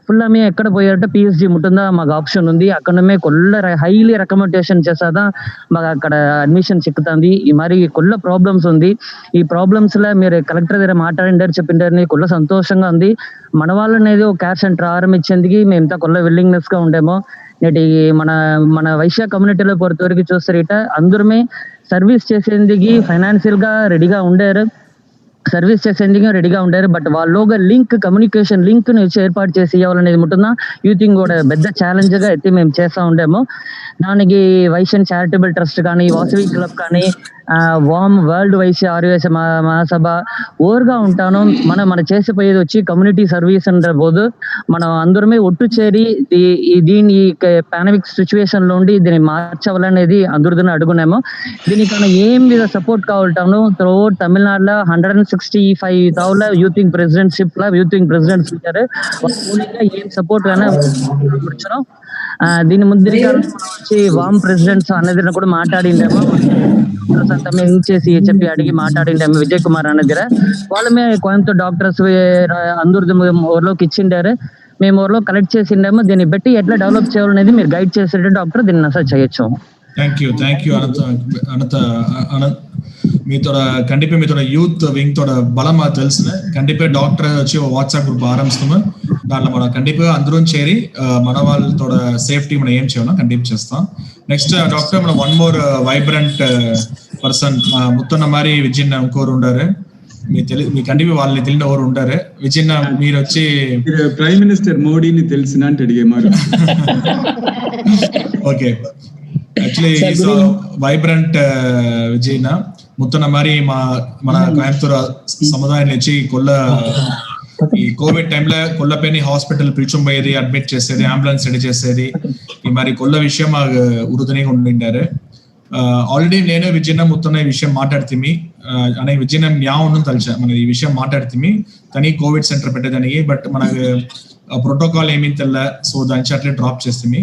ఫుల్ మేము ఎక్కడ పోయారంటే పిఎస్జి ముట్టుందా మాకు ఆప్షన్ ఉంది. అక్కడమే కొల్ల హైలీ రికమెండేషన్ చేసాదా మాకు అక్కడ అడ్మిషన్ చిక్కుతుంది. ఈ మరి కొల్ల ప్రాబ్లమ్స్ ఉంది. ఈ ప్రాబ్లమ్స్ లో మీరు కలెక్టర్ దగ్గర మాట్లాడిండారు చెప్పిండారు. కొల్ల సంతోషంగా ఉంది. మన వాళ్ళు అనేది ఒక కేర్ సెంటర్ ఆరంభించేందుకు మేము ఎంత కొల్ల విల్లింగ్నెస్ గా ఉండేమో. నేటి మన వైశ్య కమ్యూనిటీలో పొరత వరకు చూస్తారట అందరమే సర్వీస్ చేసేందుకు ఫైనాన్షియల్ గా రెడీగా ఉండారు. సర్వీస్ చేసేందుకు రెడీగా ఉండారు. బట్ వాళ్ళలోగా లింక్ కమ్యూనికేషన్ లింక్ ని ఏర్పాటు చేసి ఇవ్వాలనేది ముట్టున్నా యూతింగ్ కూడా పెద్ద ఛాలెంజ్ గా అయితే మేము చేస్తా ఉండేమో. దానికి వైశ్యన్ చారిటబుల్ ట్రస్ట్ కానీ వాసవి క్లబ్ కానీ వామ్ వరల్డ్ వైశ్య ఆర్యవేశ మహాసభ ఓవర్గా ఉంటాను. మన చేసిపోయేది వచ్చి కమ్యూనిటీ సర్వీస్ అంటే పోదు మనం అందరమే ఒట్టు చేరి దీని పాండమిక్ సిచ్యువేషన్ లో ఉండి దీన్ని మార్చవాలనేది అందరితో అడుగునేమో. దీనికన్నా ఏం మీద సపోర్ట్ కావాలంటాను. త్రూఅవుట్ తమిళనాడులో 165,000 యూతింగ్ ప్రెసిడెంట్షిప్ లో యూతింగ్ ప్రెసిడెంట్స్ ఉంటారు. ఏం సపోర్ట్ అయినా దీని ముద్రిగా వచ్చి వామ్ ప్రెసిడెంట్స్ అనేది కూడా మాట్లాడిండేమో. చేసి చెప్పి అడిగి మాట్లాడిండేమో విజయ్ కుమార్ అన్న దగ్గర. వాళ్ళమే కోయంబత్తూర్ డాక్టర్స్ అందరు ఊర్లోకి ఇచ్చిండారు. మేము ఊర్లో కలెక్ట్ చేసిండేమో. దీన్ని బట్టి ఎట్లా డెవలప్ చేయాలనేది మీరు గైడ్ చేసేట డాక్టర్ దీన్ని అసలు చేయొచ్చు. థ్యాంక్ యూ అనంత. మీతో கண்டிப்பா மீத்தோட யூத் விங் தோட பலமா తెలుసు. கண்டிப்பா డాక్టర్ వచ్చి వాట్సాప్ గ్రూప్ ఆరంభిస్తాము. దాంట్లో మనం కండిపా అందరం చేరి మన వాళ్ళతోడ సేఫ్టీ మనం ఏం చేయాలో కండిపా చేస్తాం. నెక్స్ట్ డాక్టర్ మనం one more vibrant person Muthanna మరి విజయన్న ఇంకోరు ఉండారు. మీ కండిపా వాళ్ళని తెలియని ఎవరు ఉంటారు. విజయన్న మీరు వచ్చి ప్రైమ్ మినిస్టర్ మోడీని తెలిసిన అంటే అడిగే మరి ఓకే యాక్చువల్లీ వైబ్రెంట్ విజయన్న ముత్తన్న మరి మన కోయంబత్తూర్ సముదాయం నుంచి కొల్ల ఈ కోవిడ్ టైంలో కొల్లపేని హాస్పిటల్ పిలిచిపోయేది, అడ్మిట్ చేసేది, అంబులెన్స్ రెడీ చేసేది. ఈ మరి కొల్ల విషయం ఉరుదనే ఉండిండారు. ఆల్రెడీ నేను విజయన్న ముత్తన్న ఈ విషయం మాట్లాడుతుంది అనే విజయన్న న్యా ఉండని తలిచా మన ఈ విషయం మాట్లాడుతుంది తని కోవిడ్ సెంటర్ పెట్టేదానికి. బట్ మనకు ప్రోటోకాల్ ఏమీ తెల్ల. సో దాని అట్లే డ్రాప్ చేస్తుంది.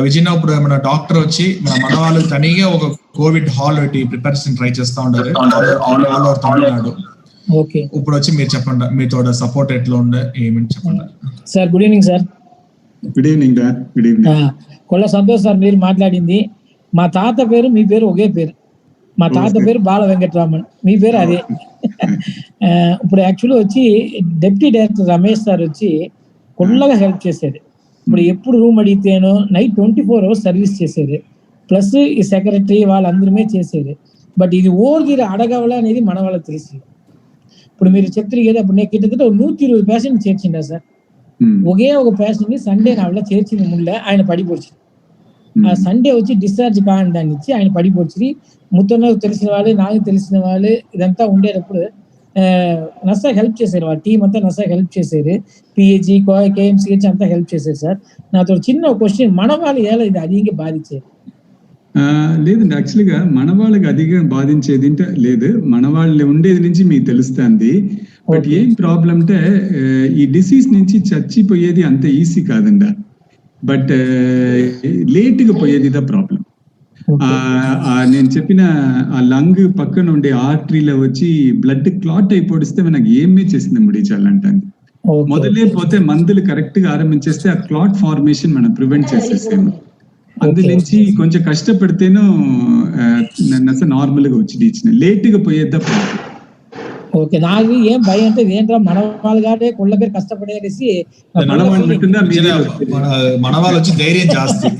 విజయన్న ఇప్పుడు మన డాక్టర్ వచ్చి మన వాళ్ళు తనిగా ఒక కోవిడ్ హాల్ పెట్టి ప్రిపరేషన్ ట్రై చేస్తా ఉంటారు ఆల్ ఓవర్ తమిళనాడు. ఇప్పుడు వచ్చి మీరు చెప్పండి మీతో సపోర్ట్ ఎట్లా ఉండే ఏమని చెప్పండి sir. Good evening sir. Good evening. కొల్ల సంతోష్ సార్ మీరు మాట్లాడింది. మా తాత పేరు మీ పేరు ఒకే పేరు. మా తాత పేరు బాల వెంకటరామన్, మీ పేరు అదే. ఇప్పుడు యాక్చువల్లీ వచ్చి డిప్యూటీ డైరెక్టర్ రమేష్ సార్ వచ్చి కొల్లగా హెల్ప్ చేసేది. ఇప్పుడు ఎప్పుడు రూమ్ అడిగితేనో నైట్ 24 hours సర్వీస్ చేసేది, ప్లస్ ఈ సెక్రటరీ వాళ్ళందరమే చేసేది. బట్ ఇది ఓర్దిరి అడగవల అనేది మన వాళ్ళకి తెలిసింది. ఇప్పుడు మీరు చెప్తారు కదా, అప్పుడు నేను కింద 120 పేషెంట్ చేర్చిండా సార్. ఒకే ఒక పేషెంట్ ని సండే నావల్ల చేర్చింది ముళ్ళ, ఆయన పడిపోవచ్చు. ఆ సండే వచ్చి డిశ్చార్జ్ కాని దాన్ని ఇచ్చి ఆయన పడిపోవచ్చు. ముత్తన్నకు తెలిసిన వాళ్ళే, నాకు తెలిసిన వాళ్ళే ఇదంతా ఉండేటప్పుడు నసా హెల్ప్ చేశారు. వాళ్ళ టీం అంతా నసా హెల్ప్ చేశారు. పిహెచ్ఈ కేఎంసీహెచ్ అంతా హెల్ప్ చేశారు సార్. నాతో చిన్న క్వశ్చన్, మన వాళ్ళు ఎలా ఇది అధికంగా బాధించారు? లేదండి, యాక్చువల్గా మన వాళ్ళకి అధికంగా బాధించేది లేదు, మన వాళ్ళు ఉండేది నుంచి మీకు తెలుస్తుంది. బట్ ఏం ప్రాబ్లం అంటే ఈ డిసీజ్ నుంచి చచ్చిపోయేది అంత ఈజీ కాదండి, బట్ లేట్గా పోయేది ద ప్రాబ్లం. నేను చెప్పిన ఆ లంగ్ పక్కన ఉండే ఆర్టరీలో వచ్చి బ్లడ్ క్లాట్ అయిపోడిస్తే మనకి ఏమీ చేసింది ముడిచాలంటుంది. మొదలే పోతే మందులు కరెక్ట్ గా ఆరంభించేస్తే ఆ క్లాట్ ఫార్మేషన్ మనం ప్రివెంట్ చేసేసాము. అందులోంచి కొంచెం కష్టపడితేనూ నార్మల్ గా వచ్చి ఇచ్చిన లేట్గా పోయేద్దా ప్రాబ్లం. ఓకే, నాకు ఏం భయం అంటే ఏంట్రా మన వాళ్ళు కాబట్టి కొళ్ళ పేరు కష్టపడేసి మన వాళ్ళు వచ్చి ధైర్యం జాస్తి.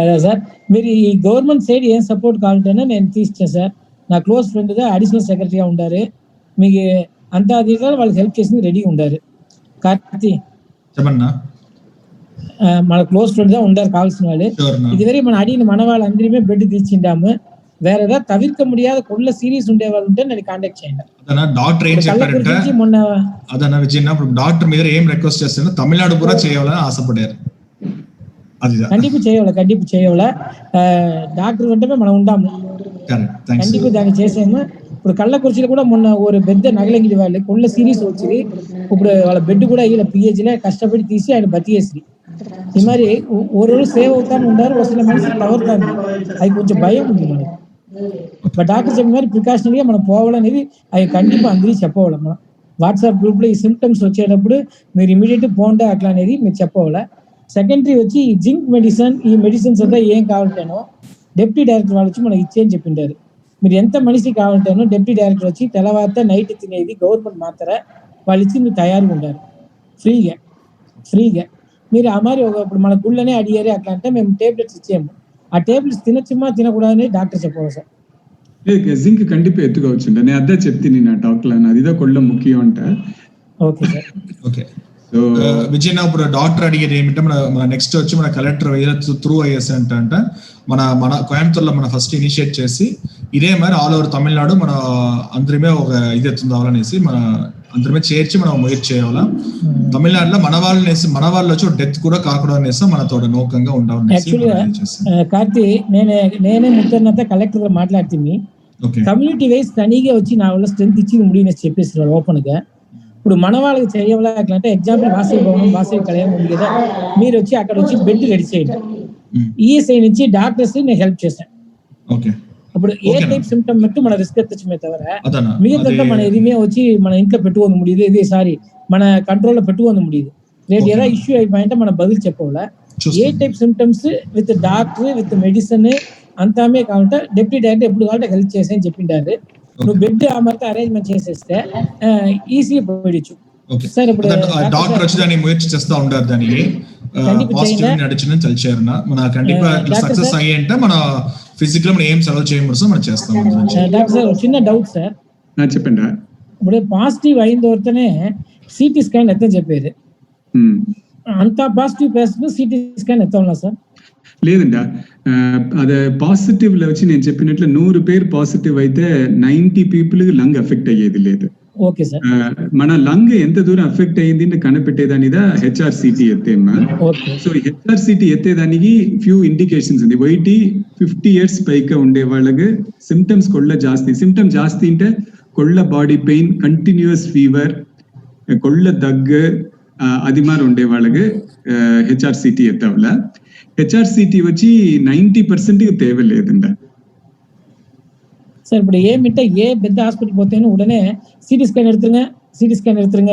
అదే సార్, మీరు ఈ గవర్నమెంట్ సైడ్ ఏం సపోర్ట్ కావాలంటేనే నేను తీస్తాను సార్. నా క్లోజ్ ఫ్రెండ్ గా అడిషనల్ సెక్రటరీగా ఉండారు, మీకు అంతా అధికారులు వాళ్ళకి హెల్ప్ చేసింది రెడీగా ఉండారు. కార్తీ చెప్పన్నా, మన క్లోజ్ ఫ్రెండ్ గా ఉండారు కావాల్సిన వాళ్ళు. ఇదివరే మనం అడిగిన మన వాళ్ళందరిమే బెడ్ తీర్చిండాము. వేற ஏதாவது தவிர்க்க முடியாத கொள்ள சீரியஸ் ఉండే వాళ్ళు ఉంటే నన్ను కాంటాక్ట్ చేయండి. అదనా డాక్టర్ ఏం చెప్పారంటే మొన్న అదనా విజయ్ ఇప్పుడు డాక్టర్ మీద ఏం రిక్వెస్ట్ చేస్తారో తమిళనాడు కూడా చేయాలని ఆశపడారు. అది కండిపు చేయాల డాక్టర్ వెంటనే మనం ఉండాము, కండిపు దాన్ని చేసాము. ఇప్పుడు కళ్ళకుర్చీలు కూడా మొన్న ఒక పెద్ద నగలంగిడి వాళ్ళు కొళ్ళ సీరియస్ వచ్చింది. ఇప్పుడు వాళ్ళ బెడ్ కూడా ఇలా పిహెచ్లో కష్టపడి తీసి ఆయన బతికేసి ఈ మరి ఓ సేవ్ అవుతాను ఉండారు. అసలు మనిషి తవరుతాను, అది కొంచెం భయం ఉంది మనకి. బట్ డాక్టర్ చెప్పిన మరి ప్రికాషనరీగా మనం పోవాలనేది అది కండిపు అందరికీ చెప్పవాలి. మనం వాట్సాప్ గ్రూప్ లో ఈ సిమ్టమ్స్ వచ్చేటప్పుడు మీరు ఇమీడియట్ పోండా అట్లా అనేది మీరు చెప్పవాలా. సెకండరీ వచ్చి ఈ జింక్ మెడిసిన్, ఈ మెడిసిన్స్ అంతా ఏం కావాలంటేనో డిప్యూటీ డైరెక్టర్ వాళ్ళు వచ్చి మనకి ఇచ్చేయని చెప్పింటారు. మీరు ఎంత మనిషి కావాలంటేనో డిప్యూటీ డైరెక్టర్ వచ్చి తెల్లవారితే నైట్ తినేది గవర్నమెంట్ మాత్ర వాళ్ళు ఇచ్చి మీరు తయారుగా ఉంటారు ఫ్రీగా. మీరు ఆ మరి ఇప్పుడు మన గుళ్ళనే అడిగారు అట్లా అంటే మేము టేబ్లెట్స్ ఇచ్చాము. ఆ టేబ్లెట్స్ తినచ్చుమా తినకూడదని డాక్టర్ చెప్పవాలి సార్. జింక్ కండిపా ఎత్తుకోవచ్చు. నేను అదే చెప్ತೀನಿ నా టాక్ లో, అదిదో కొళ్ళ ముఖ్యం అంట. Okay sir, okay Vijay. ఇప్పుడు డాక్టర్ అడిగేది ఏమిటంటే మన నెక్స్ట్ వచ్చి మన కలెక్టర్ త్రూ ఐఎస్ అంటే మన కోయంబత్తూర్లో మన ఫస్ట్ ఇనిషియేట్ చేసి ఇదే మరి ఆల్ ఓవర్ తమిళనాడు మన అందరిమే ఒక ఇది ఎత్తుందావాలనేసి మన అందరిమే చేర్చి మనం ముయర్ చేయాలా. తమిళనాడులో మన వాళ్ళు వచ్చి డెత్ కూడా కాకూడదు అనేసి మనతో నౌకంగా ఉండాలనేసి. కార్తీ నేనే ముద్దన్నంత కలెక్టర్ మాట్లాడుతుంది. కమ్యూనిటీ వైజ్ తనీగా వచ్చి నా వల్ల స్ట్రెంత్ ఇచ్చింది ముడిని చెప్పేసి ఓపెన్ గా. ఇప్పుడు మన వాళ్ళకి చేయవలా ఎట్లా అంటే ఎగ్జాంపుల్ వాసవి భవనం, వాసవి కళ్యాణం ఉంది కదా, మీరు వచ్చి అక్కడ వచ్చి బెడ్ రెడీ చేయండి. ఈఎస్ఐ నుంచి డాక్టర్స్ నేను హెల్ప్ చేశాను. ఇప్పుడు ఏ టైప్ సిమ్టమ్ మట్టు మన రిస్క్ ఎత్తమే తవర మిగతా మన ఎదిమే వచ్చి మన ఇంట్లో పెట్టుకోని ముడియదు, ఇది సారీ మన కంట్రోల్లో పెట్టుకోని ముడియదు. రేపు ఏదో ఇష్యూ అయిపోయింటే మన బదులు చెప్పవాలా. ఏ type symptoms with doctor with medicine అంతామే కావాలంటే డిప్యూటీ డైరెక్టర్ ఎప్పుడు కావాలంటే హెల్ప్ చేసాయని చెప్పింటారు. నువ్వు బెడ్ ఆ మొత్తం అరేంజ్మెంట్ చేసేస్తే ఈజీగా పోయొచ్చు సార్. ఇప్పుడు డాక్టర్ వచ్చి దాన్ని ముయర్చి చేస్తా ఉంటారు, దాన్ని పాజిటివ్ నడిచిన తెలిచారు మన కండిపా సక్సెస్ అయ్యి అంటే మన ఫిజికల్ మనం ఏం సర్వ్ చేయమో మనం చేస్తాం. డాక్టర్ సార్ చిన్న డౌట్ సార్, చెప్పండి. ఇప్పుడు పాజిటివ్ అయిన తర్వాతనే సిటీ స్కాన్ ఎత్తని చెప్పేది, అంత పాజిటివ్ పేషెంట్ సిటీ స్కాన్ ఎత్తాలా సార్? లేదండి, అదే పాజిటివ్ లో వచ్చి నేను చెప్పినట్లు 100 పేరు పాజిటివ్ అయితే 90 పీపుల్ లంగ్ ఎఫెక్ట్ అయ్యేది లేదు. ఓకే సార్, మన లంగ్ ఎంత దూరం ఎఫెక్ట్ అయ్యింది కనిపెట్టేదానిదా హెచ్ఆర్సిటీ ఎత్తేమ్మా. సో హెచ్ఆర్సిటీ ఎత్తేదానికి ఫ్యూ ఇండికేషన్స్ ఉంది. వైటి 50 years పైగా ఉండే వాళ్ళకి సిమ్టమ్స్ సిమ్టమ్ జాస్తి అంటే కొళ్ళ బాడీ పెయిన్, కంటిన్యూస్ ఫీవర్, కొళ్ళ దగ్గు అది మారి ఉండే వాళ్ళకి హెచ్ఆర్సిటీ ఎత్తవల. హెచ్ఆర్సిటీ వచ్చి 90% తేవలేదండి சார். இப்படி ஏமிட்ட பெத்த ஹாஸ்பிட்டல் போத்தேன்னு உடனே சிடி ஸ்கேன் எடுத்துருங்க.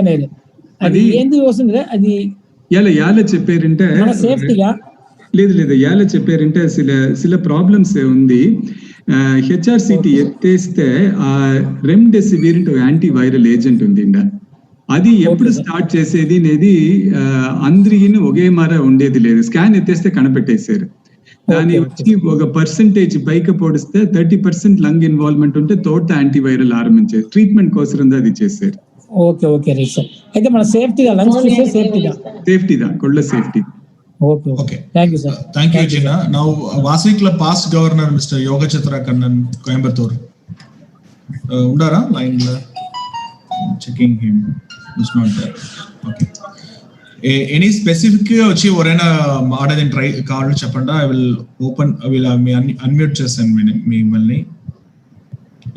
అది ఏంది వస్తుంది? అది ఎలా చెప్పారంటే మన సేఫ్టీగా లేదు ఎలా చెప్పారంటే సిల ప్రాబ్లమ్స్ ఉంది. హెచ్ఆర్సిటీ ఎత్తేస్తే ఆ రెమ్డెసివిర్ యాంటీ వైరల్ ఏజెంట్ ఉంది. అది ఎప్పుడు స్టార్ట్ చేసేది అనేది అందరికీ ఒకే మార ఉండేది లేదు. స్కాన్ ఎత్తేస్తే కనిపెట్టేశారు. దాని వచ్చి ఒక పర్సెంటేజ్ పైకి పొడిస్తే 30% లంగ్ ఇన్వాల్వ్మెంట్ ఉంటే తోట యాంటీవైరల్ ఆరంభించారు. ట్రీట్మెంట్ కోసం అది చేశారు. Okay right sir. అయితే మన సేఫ్టీగా లంగ్స్ సేఫ్టీదా కొళ్ళ safety. Okay thank you sir. Thank you జిన్నా. Now Vasavi club past governor mister Yogachandra Kannan, Coimbatore ఉండారా లైన్ లో? Checking him is not there. Okay, any specific గా వచ్చి ఎవరైనా మాట్లాడని ట్రై కావాలని చెప్పండి. ఐ విల్ ఓపెన్ అన్మ్యూట్ చేస్తాను మిమ్మల్ని.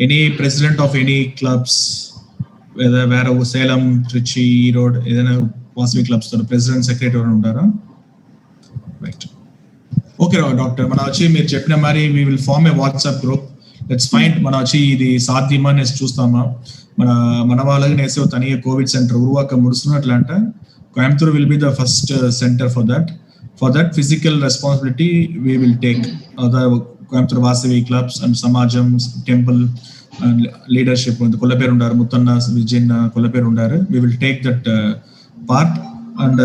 Any president of any clubs, వేరే సేలం, ట్రిచి, ఈరోడ్, ఏదైనా వాసవి క్లబ్స్ తో ప్రెసిడెంట్, సెక్రటరీ ఎవరైనా ఉంటారా? Right, okay doctor. మనం వచ్చి మీరు చెప్పిన మరి we will form a WhatsApp group. Let's find మనం వచ్చి ఇది సాధ్యమా అనేసి చూస్తామా. మన వాళ్ళకి నేసే తనియే కోవిడ్ సెంటర్ ఉరువాక ముడుస్తున్నట్లంట. Coimbatore will be the first center for that. For that, physical responsibility we will take. The Coimbatore Vasavi clubs and Samajam temple and leadership. The Kollaper undaru, Muttanna Vijay Kollaper undaru. We will take that part. And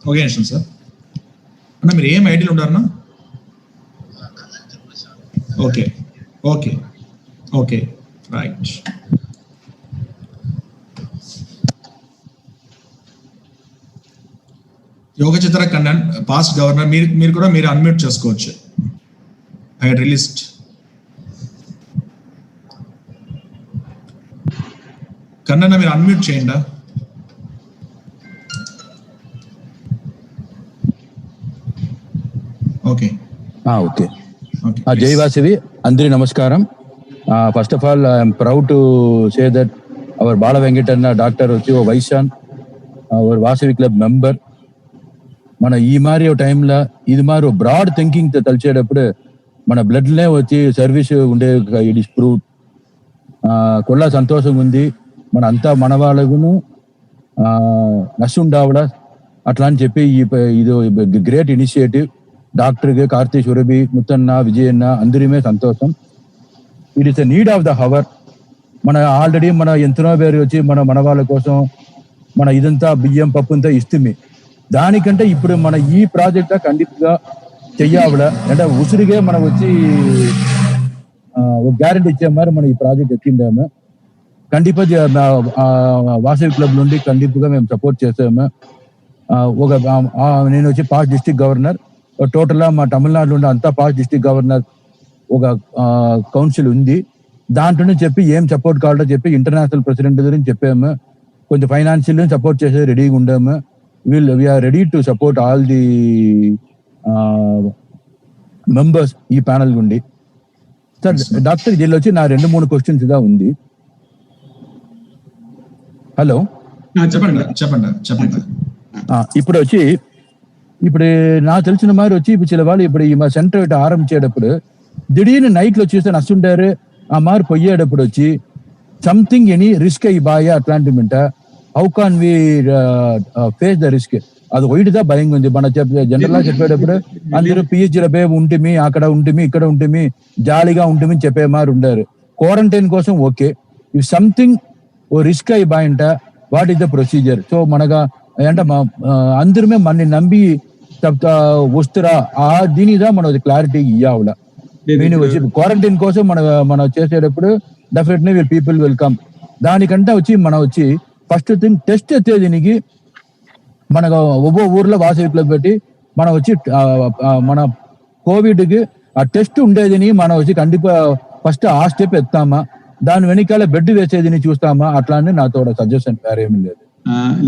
okay, sir. Anna meer em idea undarna? Okay, right. Yogachandra Kannan, past governor, మీరు కూడా మీరు unmute చేసుకోవచ్చు. I released. Kannan మీరు unmute చేయండి. Okay. జై వాసవి, అందరి నమస్కారం. First of all I'm proud to say that hour Bala Venkatanna doctor వచ్చి ఓ వైశాన్, అవర్ వాసవి క్లబ్ మెంబర్. మన ఈ మారి టైంలో ఇది మారి బ్రాడ్ థింకింగ్ తలిచేటప్పుడు మన బ్లడ్లే వచ్చి సర్వీస్ ఉండే ఇట్ ఇస్ ప్రూవ్. కొల్లా సంతోషంగా ఉంది. మన అంతా మన వాళ్ళకును నష్టుండావడ అట్లా అని చెప్పి ఇది గ్రేట్ ఇనిషియేటివ్. డాక్టర్కి కార్తీ సురభి, ముత్తన్న, విజయన్న అందరిమే సంతోషం. It is the need of the hour. మన ఆల్రెడీ మన ఎంతనో పేరు వచ్చి మన వాళ్ళ కోసం మన ఇదంతా బియ్యం పప్పు అంతా ఇస్తుంది. దానికంటే ఇప్పుడు మన ఈ ప్రాజెక్ట్ ఖండితంగా చెయ్యావడ అంటే ఉసిరిగే మనం వచ్చి ఒక గ్యారెంటీ ఇచ్చే మరి మనం ఈ ప్రాజెక్ట్ ఎక్కిందాము. కండిపా వాసవి క్లబ్ నుండి కండిపుగా మేము సపోర్ట్ చేసాము. నేను వచ్చి పాస్ట్ డిస్ట్రిక్ట్ గవర్నర్. టోటల్ మా తమిళనాడు నుండి అంతా పాస్ట్ డిస్ట్రిక్ట్ గవర్నర్ ఒక కౌన్సిల్ ఉంది. దాంట్లోనే చెప్పి ఏం సపోర్ట్ కావాలో చెప్పి ఇంటర్నేషనల్ ప్రెసిడెంట్ గురించి చెప్పాము. కొంచెం ఫైనాన్షియల్ సపోర్ట్ చేసే రెడీగా ఉండాము. We are ready to support all the members ఈ ప్యానల్ నుండి. సార్ డాక్టర్ దీనిలో వచ్చి నా 2-3 క్వశ్చన్స్ గా ఉంది. హలో, చెప్పండి. ఇప్పుడు నాకు తెలిసిన మారి వచ్చి ఇప్పుడు చిల వాళ్ళు ఇప్పుడు ఈ మా సెంటర్ ఆరంభించేటప్పుడు దిడీర్ని నైట్లో వచ్చేస్తే నస్తుంటారు. ఆ మారి పోయేటప్పుడు వచ్చి సంథింగ్ ఎనీ రిస్క్ అయ్యి బాగా అట్లాంటివింట. How can we face the risk? అది ఒకటిదా భయంగా ఉంది. మన జనరల్ గా చెప్పేటప్పుడు అందరూ పిహెచ్డీలో పోయి ఉంటిమి, అక్కడ ఉంటిమి, ఇక్కడ ఉంటిమి, జాలీగా ఉంటిమి చెప్పే మారు ఉండారు. క్వారంటైన్ కోసం ఓకే. ఇఫ్ సంథింగ్ ఓ రిస్క్ అయ్యి బాయంట, what is the procedure? So మనగా అంటే అందరమే మనని నమ్మి వస్తురా దీనిదా మనం క్లారిటీ ఇవ్వాల. వచ్చి క్వారంటైన్ కోసం మనం చేసేటప్పుడు డెఫినెట్లీ పీపుల్ వెల్కమ్. దానికంటే వచ్చి మనం వచ్చి ఫస్ట్ థింగ్ టెస్ట్ ఎత్తే దీనికి మన ఒவ்வో ఊర్లో వాసవి క్లబ్ పెట్టి మనం వచ్చి మన కోవిడ్కి ఆ టెస్ట్ ఉండేదిని మనం వచ్చి కండిపా ఫస్ట్ ఆ స్టెప్ ఎత్తామా, దాని వెనకాల బెడ్ వేసేదిని చూస్తామా, అట్లా అని నాతో సజెషన్ వేరేమీ లేదు.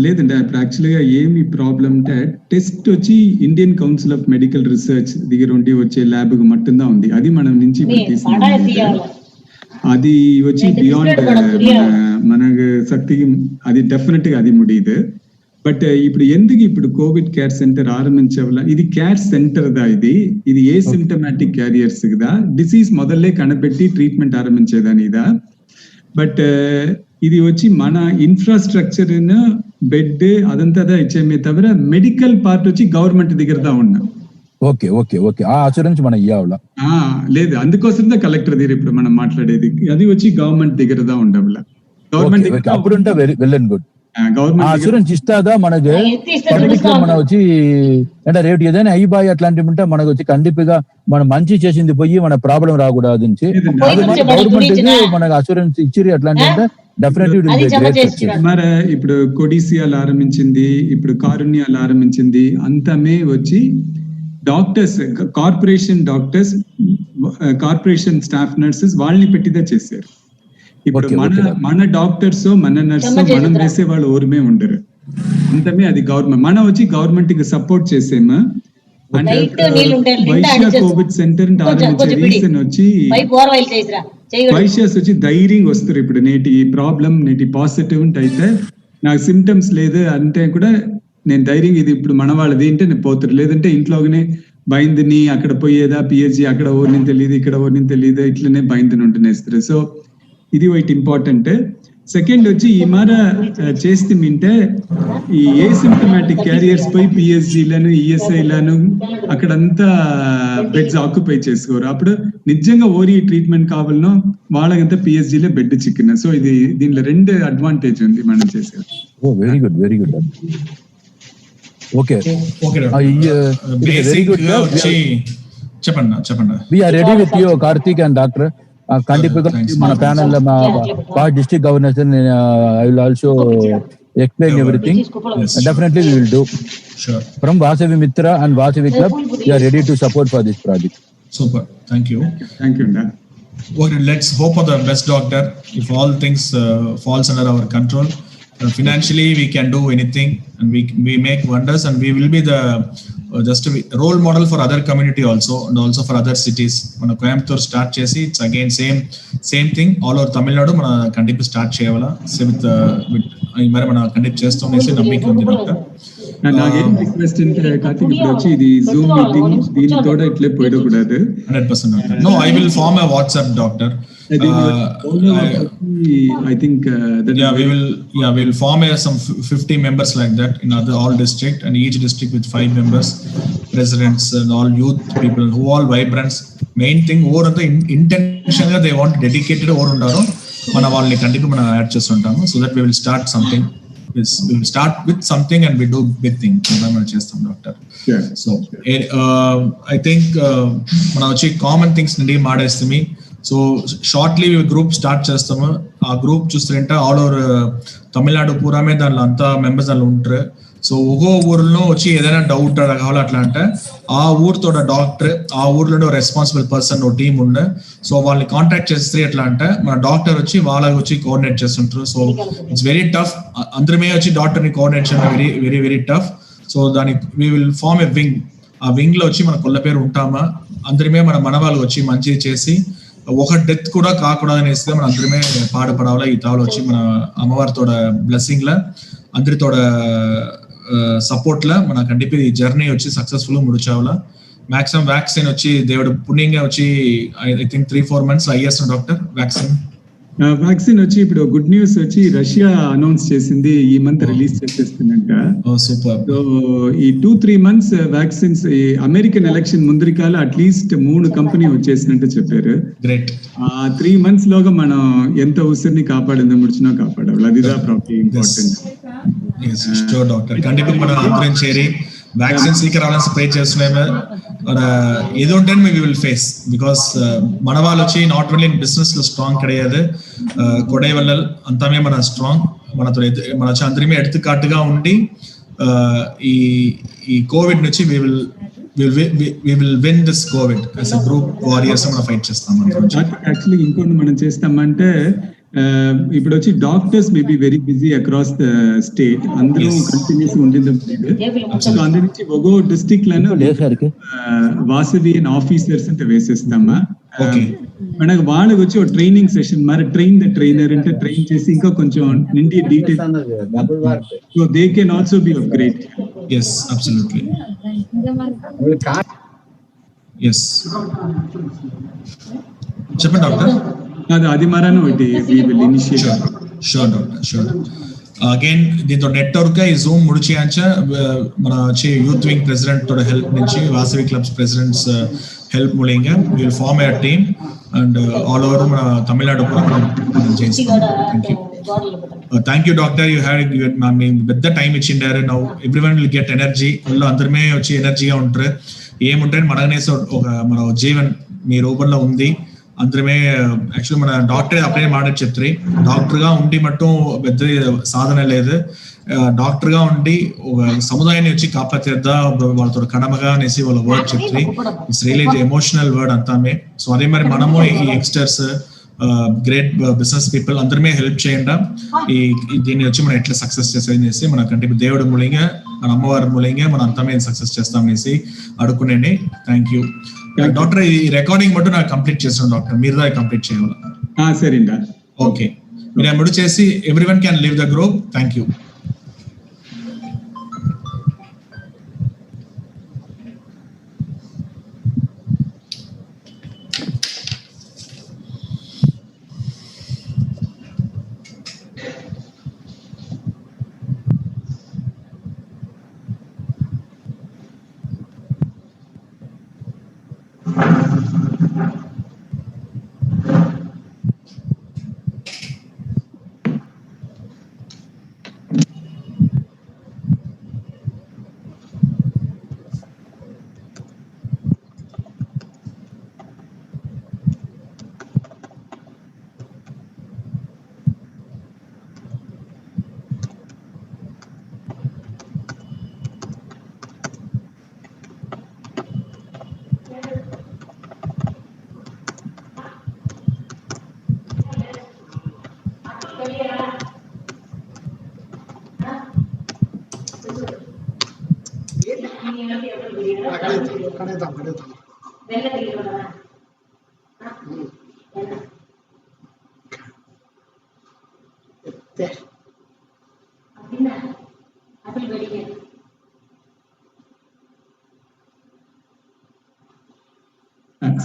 లేదండి, ఇప్పుడు యాక్చువల్గా ఏమి ప్రాబ్లం అంటే టెస్ట్ వచ్చి Indian council of medical research దగ్గర ఉండి వచ్చే ల్యాబ్ మట్టుందా ఉంది. అది మనం నుంచి అది వచ్చి బియాండ్ మనకు శక్తికి అది డెఫినెట్ గా అది ముడియదు. బట్ ఇప్పుడు ఎందుకు ఇప్పుడు కోవిడ్ కేర్ సెంటర్ ఆరంభించవల? ఇది కేర్ సెంటర్ దా, ఇది ఏ సిమ్టమాటిక్ క్యారియర్స్ కదా డిసీజ్ మొదలే కనబెట్టి ట్రీట్మెంట్ ఆరంభించేదానిదా. బట్ ఇది వచ్చి మన ఇన్ఫ్రాస్ట్రక్చర్ బెడ్ అదంతా ఇచ్చేమే తవిర మెడికల్ పార్ట్ వచ్చి గవర్నమెంట్ దగ్గర దా ఉన్నా. ఓకే ఓకే ఓకే ఆ అసూరెన్స్ మనం ఇవ్వాలా? లేదు, అందుకోసం కలెక్టర్ దగ్గర ఇప్పుడు మనం మాట్లాడేది. అది వచ్చి గవర్నమెంట్ దగ్గరదా ఉండవుల. గవర్నమెంట్ అప్పుడు ఉంటే well and good. Government assurance ఇస్తాదా మనకి? పబ్లిక్ లో మనం వచ్చి అంటే రేటు ఏదైనా అయిపోయి అట్లాంటివి ఉంటే మనకు వచ్చి కండిపిగా మనం మంచి చేసింది పోయి మన ప్రాబ్లం రాకూడదు నుంచి గవర్నమెంట్ మనకు అసూరెన్స్ ఇచ్చిరి అట్లాంటి అంటే డెఫినెట్లీ. మరి ఇప్పుడు కొడిసియాలు ఆరంభించింది, ఇప్పుడు కారుణ్యాలు ఆరంభించింది, అంతమే వచ్చి డాక్టర్స్, కార్పొరేషన్ స్టాఫ్ నర్సెస్ వాళ్ళని పెట్టిదే చేశారు. ఇప్పుడు మన డాక్టర్స్, మన నర్స్, మనం వేసే వాళ్ళు ఓరమే ఉండరు, అంతమే అది గవర్నమెంట్. మనం వచ్చి గవర్నమెంట్ కి సపోర్ట్ చేసేమా అంటే వైశ్య కోవిడ్ సెంటర్ ఆరంభించే రీజన్ వచ్చి వైశ్యాస్ వచ్చి ధైర్యంగా వస్తారు. ఇప్పుడు నేటి ప్రాబ్లం, నేటి పాజిటివ్ అయితే నాకు సిమ్టమ్స్ లేదు అంటే కూడా నేను ధైర్యంగా ఇది ఇప్పుడు మన వాళ్ళది అంటే నేను పోతారు. లేదంటే ఇంట్లోనే బైందిని అక్కడ పోయేదా పిహెచ్జి అక్కడ ఓరిని తెలియదు, ఇక్కడ ఓరిని తెలియదు, ఇట్లనే బైందిని ఉంటునేస్తారు. సో ఇది ఒకటి ఇంపార్టెంట్. సెకండ్ వచ్చి ఈ మార చేస్తే మింటే ఈ ఏసిమ్టమాటిక్ క్యారియర్స్ పోయి పిహెచ్డిలను, ఈఎస్ఐలను అక్కడంతా బెడ్స్ ఆక్యుపై చేసుకోరు. అప్పుడు నిజంగా ఓరి ట్రీట్మెంట్ కావాలనో వాళ్ళకంతా పిహెచ్డిలో బెడ్ చిక్కిన. సో ఇది దీనిలో 2 అడ్వాంటేజ్ ఉంది మనం చేసేది. Very good very good. Okay very good. చెప్పండి. We are ready with you Karthik and doctor. కండిపిగా మన ప్యానల్ మా district governor I will also explain everything. Definitely we will do. Sure. From Vasavi Mitra and Vasavi Club, we are ready to support for this project. Super. Thank you. Thank you. Okay, let's hope for the best, doctor. If all things falls under our control, financially we can do anything and we make wonders, and we will be the just a role model for other community also, and also for other cities. Mana Coimbatore start chesi, it's again same thing all over Tamil Nadu mana continue start cheyavala. So with mara mana continue chestam nesi nammika undi doctor. నాగేం request అంటే కార్తీక్ ఇప్పుడు వచ్చి ఇది Zoom meeting దీని తోడ ఇట్లే పోయకూడదు. 100% doctor. No, I will form a WhatsApp, doctor. I think that we will form some 50 members like that in all district, and each district with 5 members, presidents and all youth people who all vibrants. Main thing over the intention that they want dedicated over undaro mana valni continue mana add chestuntamu, so that we will start something. We will start with something and we do big thing mana chestam, doctor. Yeah. So I think mana vachi common things nindi maadestami. So shortly group start చేస్తాము. ఆ group చూస్తుంటే all over Tamil Nadu పూరామే దానిలో అంతా members దానిలో ఉంటారు. So ఒక్కో ఊర్లో వచ్చి ఏదైనా డౌట్ అడగాలి అట్లా అంటే ఆ ఊరితో డాక్టర్, ఆ ఊర్లో రెస్పాన్సిబుల్ పర్సన్ టీమ్ ఉండే, సో వాళ్ళని కాంటాక్ట్ చేస్తే ఎట్లా అంటే మన డాక్టర్ వచ్చి వాళ్ళకి వచ్చి కోఆర్డినేట్ చేస్తుంటారు. So it's very tough. అందరమే వచ్చి డాక్టర్ని కోఆర్డినేట్ చేయడం very very very tough. So దానికి we will form a wing. ఆ వింగ్ లో వచ్చి మన కొల్ల పేరు ఉంటామా, అందరమే మన వాళ్ళు వచ్చి మంచిగా చేసి ఒక డెత్ కూడా కాకూడదు అనేసి మన అందరమే పాడుపడాలా. ఈ తావులో వచ్చి మన అమ్మవారితో బ్లెస్సింగ్ లా అందరితో సపోర్ట్ లా మన కంటిపి ఈ జర్నీ వచ్చి సక్సెస్ఫుల్ ముడిచావులా. మాక్సిమం వ్యాక్సిన్ వచ్చి దేవుడు పుణ్యంగా వచ్చి ఐ థింక్ 3-4 months అయ్యేస్తాం డాక్టర్ వ్యాక్సిన్ వచ్చి ఇప్పుడు గుడ్ న్యూస్ వచ్చి రష్యా అనౌన్స్ చేసింది ఈ మంత్ రిలీజ్ చేసేస్తుందంట. సూపర్. సో ఈ 2-3 months వ్యాక్సిన్స్ అమెరికన్ ఎలక్షన్ ముందరికాల అట్లీస్ట్ 3 కంపెనీ వచ్చేసినట్టు చెప్పారు. గ్రేట్. 3 months లోగా మనం ఎంత ఉసిరిని కాపాడిందో ముడిచినా కాపాడాలి. అదిదా ప్రాబ్లమ్ ఇంపార్టెంట్. Sure doctor. కంటిపి మన అందరం చేరి వ్యాక్సిన్ సీకరాలని స్ప్రే చేస్తున్నాము. ఏదో ఉంటే వి విల్ ఫేస్, బికాస్ మన వాళ్ళు వచ్చి నాట్ ఓన్లీ బిజినెస్ లో స్ట్రాంగ్ கிடையாது, కొడై వల్లల్ అంతామే మన స్ట్రాంగ్. మనతో మన అందరమే ఎడుతుకాటుగా ఉండి ఈ కోవిడ్ నుంచి we will win this COVID as a group warriors మనం ఫైట్ చేస్తాం. యాక్చువల్లీ ఇంకోటి మనం చేస్తామంటే ఇప్పుడు వచ్చి doctors may be very busy across the state, అందరూ కంటిన్యూస్ ఉండింది. సో అందరి నుంచి ఒక్కో డిస్ట్రిక్ట్ లను వాసవి అండ్ ఆఫీసర్స్ అంటే వేసేస్తామా. మనకు వాళ్ళకి వచ్చి ఒక ట్రైనింగ్ సెషన్ మరి ట్రైన్ ద ట్రైనర్ అంటే ట్రైన్ చేసి ఇంకా కొంచెం నిండి detail, so they can also be of great. yes absolutely yes చెప్పండి డాక్టర్. అది మరను ఒకటి we will initiate. Sure doctor, sure. Again దీంతో నెట్వర్క్ ఈ జూమ్ ముడిచేయంచ మన వచ్చి యూత్ వింగ్ ప్రెసిడెంట్ తోட హెల్ప్ నుంచి వాసవి క్లబ్స్ ప్రెసిడెంట్స్ హెల్ప్ మూలంగ we will form a team and all over మన తమిళనాడు కూడా మనం చేస్తాం. Thank you doctor, you had మీ పెద్ద టైం ఇచ్చిండారు. Now everyone will get energy. వాళ్ళు అందరమే వచ్చి ఎనర్జీగా ఉంటారు. ఏముంటారు మనగనేసి ఒక మన జీవన్ మీ రూపంలో ఉంది. అందరమే యాక్చువల్లీ మన డాక్టర్ అప్పుడే మాట చెప్తారు, డాక్టర్ గా ఉండి మట్టుం పెద్ద సాధన లేదు, డాక్టర్ గా ఉండి ఒక సముదాయాన్ని వచ్చి కాపాతేద్దా వాళ్ళతో కడమగా అనేసి వాళ్ళ వర్డ్ చెప్తారు. ఇట్స్ రియలీ ఎమోషనల్ వర్డ్ అంతామే. సో అదే మరి మనము ఈ యంగ్స్టర్స్ గ్రేట్ బిజినెస్ పీపుల్ అందరమే హెల్ప్ చేయండి. దీన్ని వచ్చి మనం ఎట్లా సక్సెస్ చేసేసి మనకంటే దేవుడు మూలంగా మన అమ్మవారి మూలంగా మనం అంతమే సక్సెస్ చేస్తామనేసి అడుగునేండి. Thank you doctor. ఈ రికార్డింగ్ మటు నాకు కంప్లీట్ చేస్తాను డాక్టర్, మీరు దా కంప్లీట్ చేయాలి. సరేండి. ఓకే, మీరు ముడి చేసి everyone can leave the group. Thank you.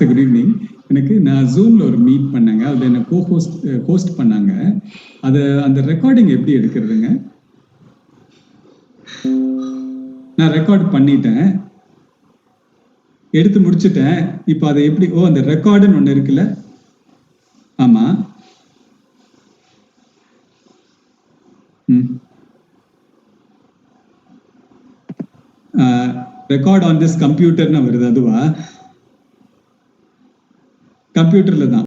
Good evening. எனக்கு நான் ஜூம்ல ஒரு மீட் பண்ணாங்க, அது என்ன ஹோஸ்ட் பண்ணாங்க. அது அந்த ரெக்கார்டிங் எப்படி எடுக்கிறதுங்க? நான் ரெக்கார்ட் பண்ணிட்டேன், எடுத்து முடிச்சிட்டேன். இப்போ அதை எப்படி அந்த ரெக்கார்டுன்னு ஒன்று இருக்குல்ல? ஆமா. ரெக்கார்ட் ஆன் திஸ் கம்ப்யூட்டர்னு வருது, அதுவா? கம்ப்யூட்டர்ல தான்.